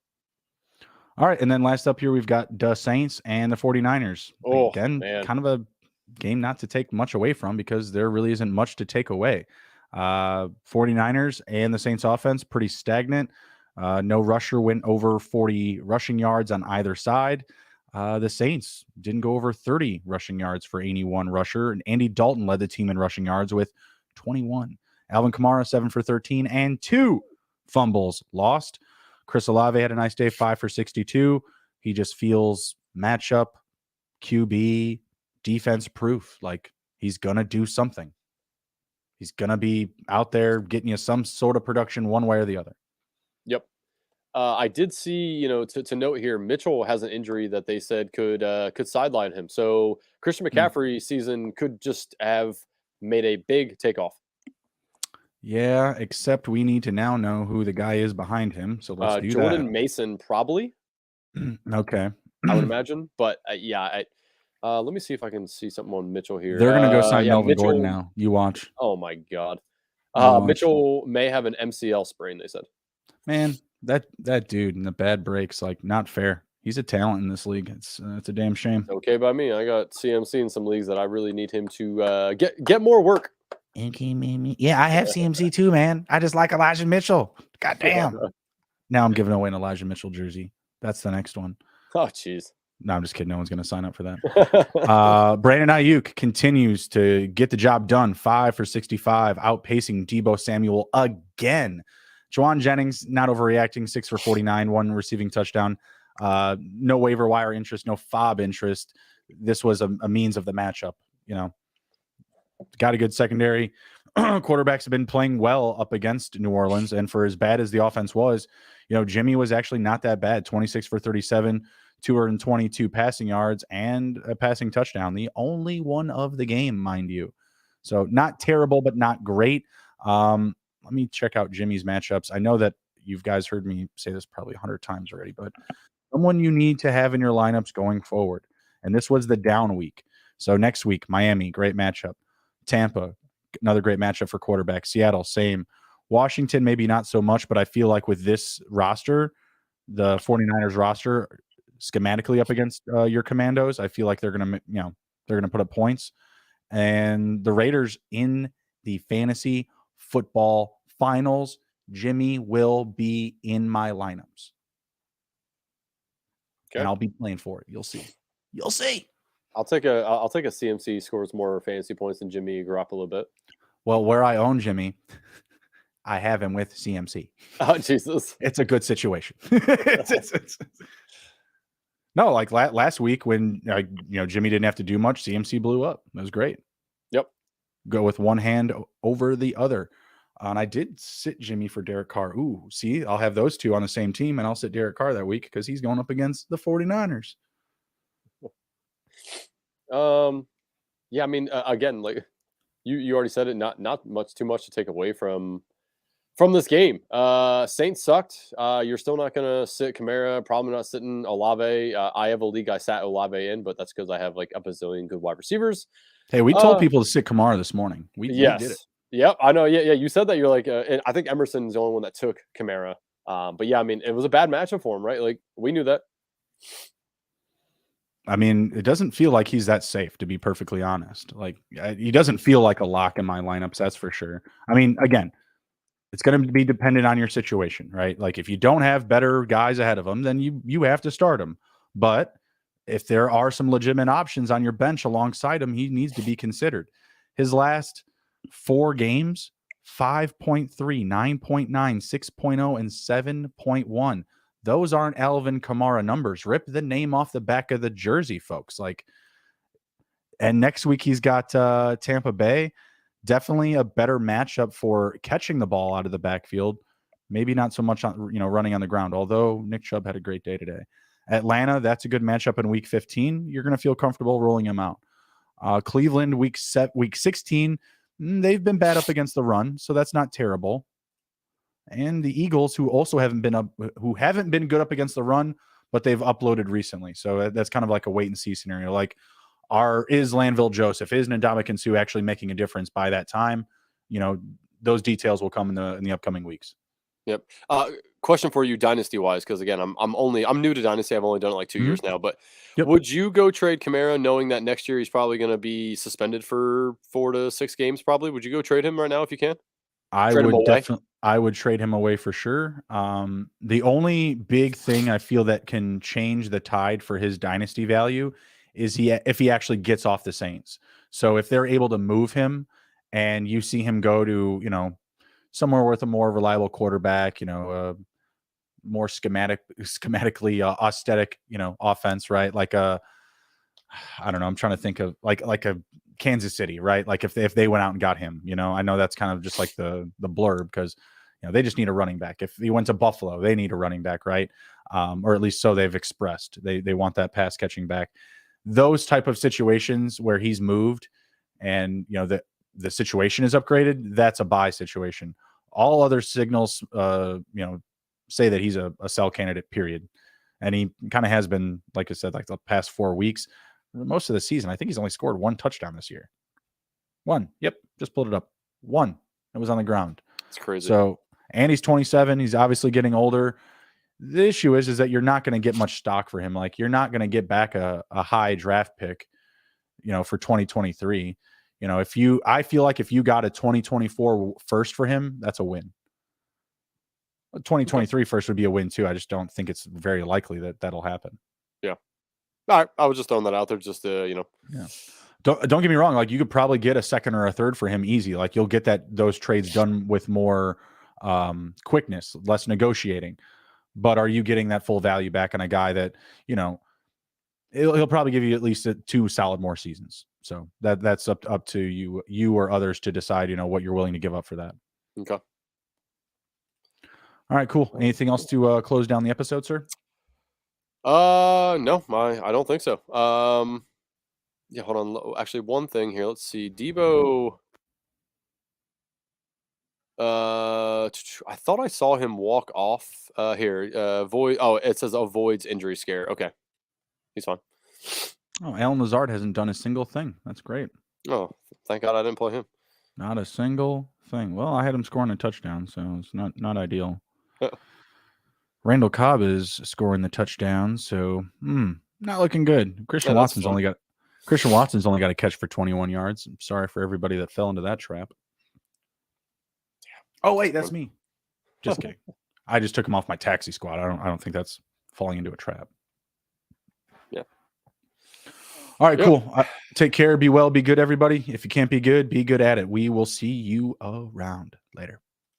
All right. And then last up here, we've got the Saints and the 49ers. Oh, again, man. Kind of a game not to take much away from because there really isn't much to take away. 49ers and the Saints offense, pretty stagnant. No rusher went over 40 rushing yards on either side. The Saints didn't go over 30 rushing yards for any one rusher. And Andy Dalton led the team in rushing yards with 21. Alvin Kamara, 7 for 13 and 2 fumbles lost. Chris Olave had a nice day, 5 for 62. He just feels matchup, QB, defense proof. Like he's going to do something. He's going to be out there getting you some sort of production one way or the other. Yep. I did see, to note here, Mitchell has an injury that they said could sideline him. So Christian McCaffrey's season could just have made a big takeoff. Yeah, except we need to now know who the guy is behind him. So let's do Jordan that. Mason, probably. Okay. I would imagine. But yeah, let me see if I can see something on Mitchell here. They're going to go sign Melvin Mitchell, Gordon now. You watch. Oh, my God. Watch. Mitchell may have an MCL sprain, they said. Man, that dude in the bad breaks, like, not fair. He's a talent in this league. It's a damn shame. It's okay by me. I got CMC in some leagues that I really need him to get more work. Yeah, I have CMC too, man. I just like Elijah Mitchell. God damn. Now I'm giving away an Elijah Mitchell jersey. That's the next one. Oh, jeez. No, I'm just kidding. No one's going to sign up for that. Brandon Ayuk continues to get the job done. 5 for 65, outpacing Deebo Samuel again. Juwan Jennings, not overreacting, 6 for 49, 1 receiving touchdown. No waiver wire interest, no fob interest. This was a means of the matchup. Got a good secondary. Quarterbacks have been playing well up against New Orleans. And for as bad as the offense was, Jimmy was actually not that bad. 26 for 37, 222 passing yards and a passing touchdown. The only one of the game, mind you. So not terrible, but not great. Let me check out Jimmy's matchups. I know that you guys heard me say this probably 100 times already, but someone you need to have in your lineups going forward. And this was the down week. So next week, Miami, great matchup. Tampa, another great matchup for quarterback. Seattle, same. Washington, maybe not so much, but I feel like with this roster, the 49ers roster, schematically up against your Commandos, I feel like they're going to put up points. And the Raiders in the fantasy football finals, Jimmy will be in my lineups. Okay. And I'll be playing for it. You'll see. I'll take a CMC scores more fantasy points than Jimmy Garoppolo a bit. Well, where I own Jimmy, I have him with CMC. Oh, Jesus. It's a good situation. No, like last week when Jimmy didn't have to do much, CMC blew up. It was great. Yep. Go with one hand over the other. And I did sit Jimmy for Derek Carr. Ooh, see, I'll have those two on the same team, and I'll sit Derek Carr that week because he's going up against the 49ers. Yeah, I mean, again, like you already said it, not too much to take away from this game. Saints sucked. You're still not going to sit Kamara, probably not sitting Olave. I have a league I sat Olave in, but that's because I have like a bazillion good wide receivers. Hey, we told people to sit Kamara this morning. We did it. Yep, I know. Yeah, you said that. You're like, and I think Emerson's the only one that took Kamara. But yeah, I mean, it was a bad matchup for him, right? Like, we knew that. I mean, it doesn't feel like he's that safe, to be perfectly honest. Like, he doesn't feel like a lock in my lineups, that's for sure. I mean, again, it's going to be dependent on your situation, right? Like, if you don't have better guys ahead of him, then you have to start him. But if there are some legitimate options on your bench alongside him, he needs to be considered. His last 4 games, 5.3, 9.9, 6.0, and 7.1. Those aren't Alvin Kamara numbers. Rip the name off the back of the jersey, folks. Like, and next week he's got Tampa Bay. Definitely a better matchup for catching the ball out of the backfield. Maybe not so much on running on the ground. Although Nick Chubb had a great day today. Atlanta, that's a good matchup in week 15. You're going to feel comfortable rolling him out. Cleveland, week 16. They've been bad up against the run, so that's not terrible. And the Eagles, who also haven't been good up against the run, but they've uploaded recently. So that's kind of like a wait and see scenario. Like, is Lanville Joseph, is Ndamukong Suh actually making a difference by that time? Those details will come in the upcoming weeks. Yep. Question for you, dynasty wise, because again, I'm new to dynasty. I've only done it like 2 years now. But would you go trade Kamara, knowing that next year he's probably going to be suspended for 4 to 6 games? Probably. Would you go trade him right now if you can? I would trade him away for sure. The only big thing I feel that can change the tide for his dynasty value is if he actually gets off the Saints. So if they're able to move him and you see him go to, somewhere with a more reliable quarterback, more schematically aesthetic, offense, right? Like I don't know. I'm trying to think of like a Kansas City, right? Like if they went out and got him, I know that's kind of just like the blurb because they just need a running back. If he went to Buffalo, they need a running back, right? Or at least so they've expressed. They want that pass catching back. Those type of situations where he's moved and the situation is upgraded, that's a buy situation. All other signals say that he's a sell candidate, period. And he kind of has been, like I said, like the past 4 weeks, most of the season. I think he's only scored 1 touchdown this year. 1. Yep. Just pulled it up. 1. It was on the ground. It's crazy. So, and he's 27. He's obviously getting older. The issue is that you're not going to get much stock for him. Like, you're not going to get back a high draft pick, for 2023. I feel like if you got a 2024 first for him, that's a win. 2023 first would be a win too. I just don't think it's very likely that that'll happen. Yeah. All right. I was just throwing that out there just to, Yeah. Don't get me wrong. Like, you could probably get a second or a third for him easy. Like, you'll get those trades done with more quickness, less negotiating. But are you getting that full value back on a guy that, he'll probably give you at least 2 solid more seasons. So that's up to you or others to decide, what you're willing to give up for that. Okay. All right, cool. Anything else to close down the episode, sir? No, I don't think so. Yeah, hold on. Actually, one thing here. Let's see. Debo. I thought I saw him walk off. Here. Void. Oh, it says avoids injury scare. Okay, he's fine. Oh, Alan Lazard hasn't done a single thing. That's great. Oh, thank God I didn't play him. Not a single thing. Well, I had him scoring a touchdown, so it's not ideal. Randall Cobb is scoring the touchdown, so not looking good. Christian Watson's only got a catch for 21 yards. I'm sorry for everybody that fell into that trap. Oh wait, that's me. Just kidding. I just took him off my taxi squad. I don't think that's falling into a trap. Yeah. All right, cool. Take care. Be well. Be good, everybody. If you can't be good at it. We will see you around later.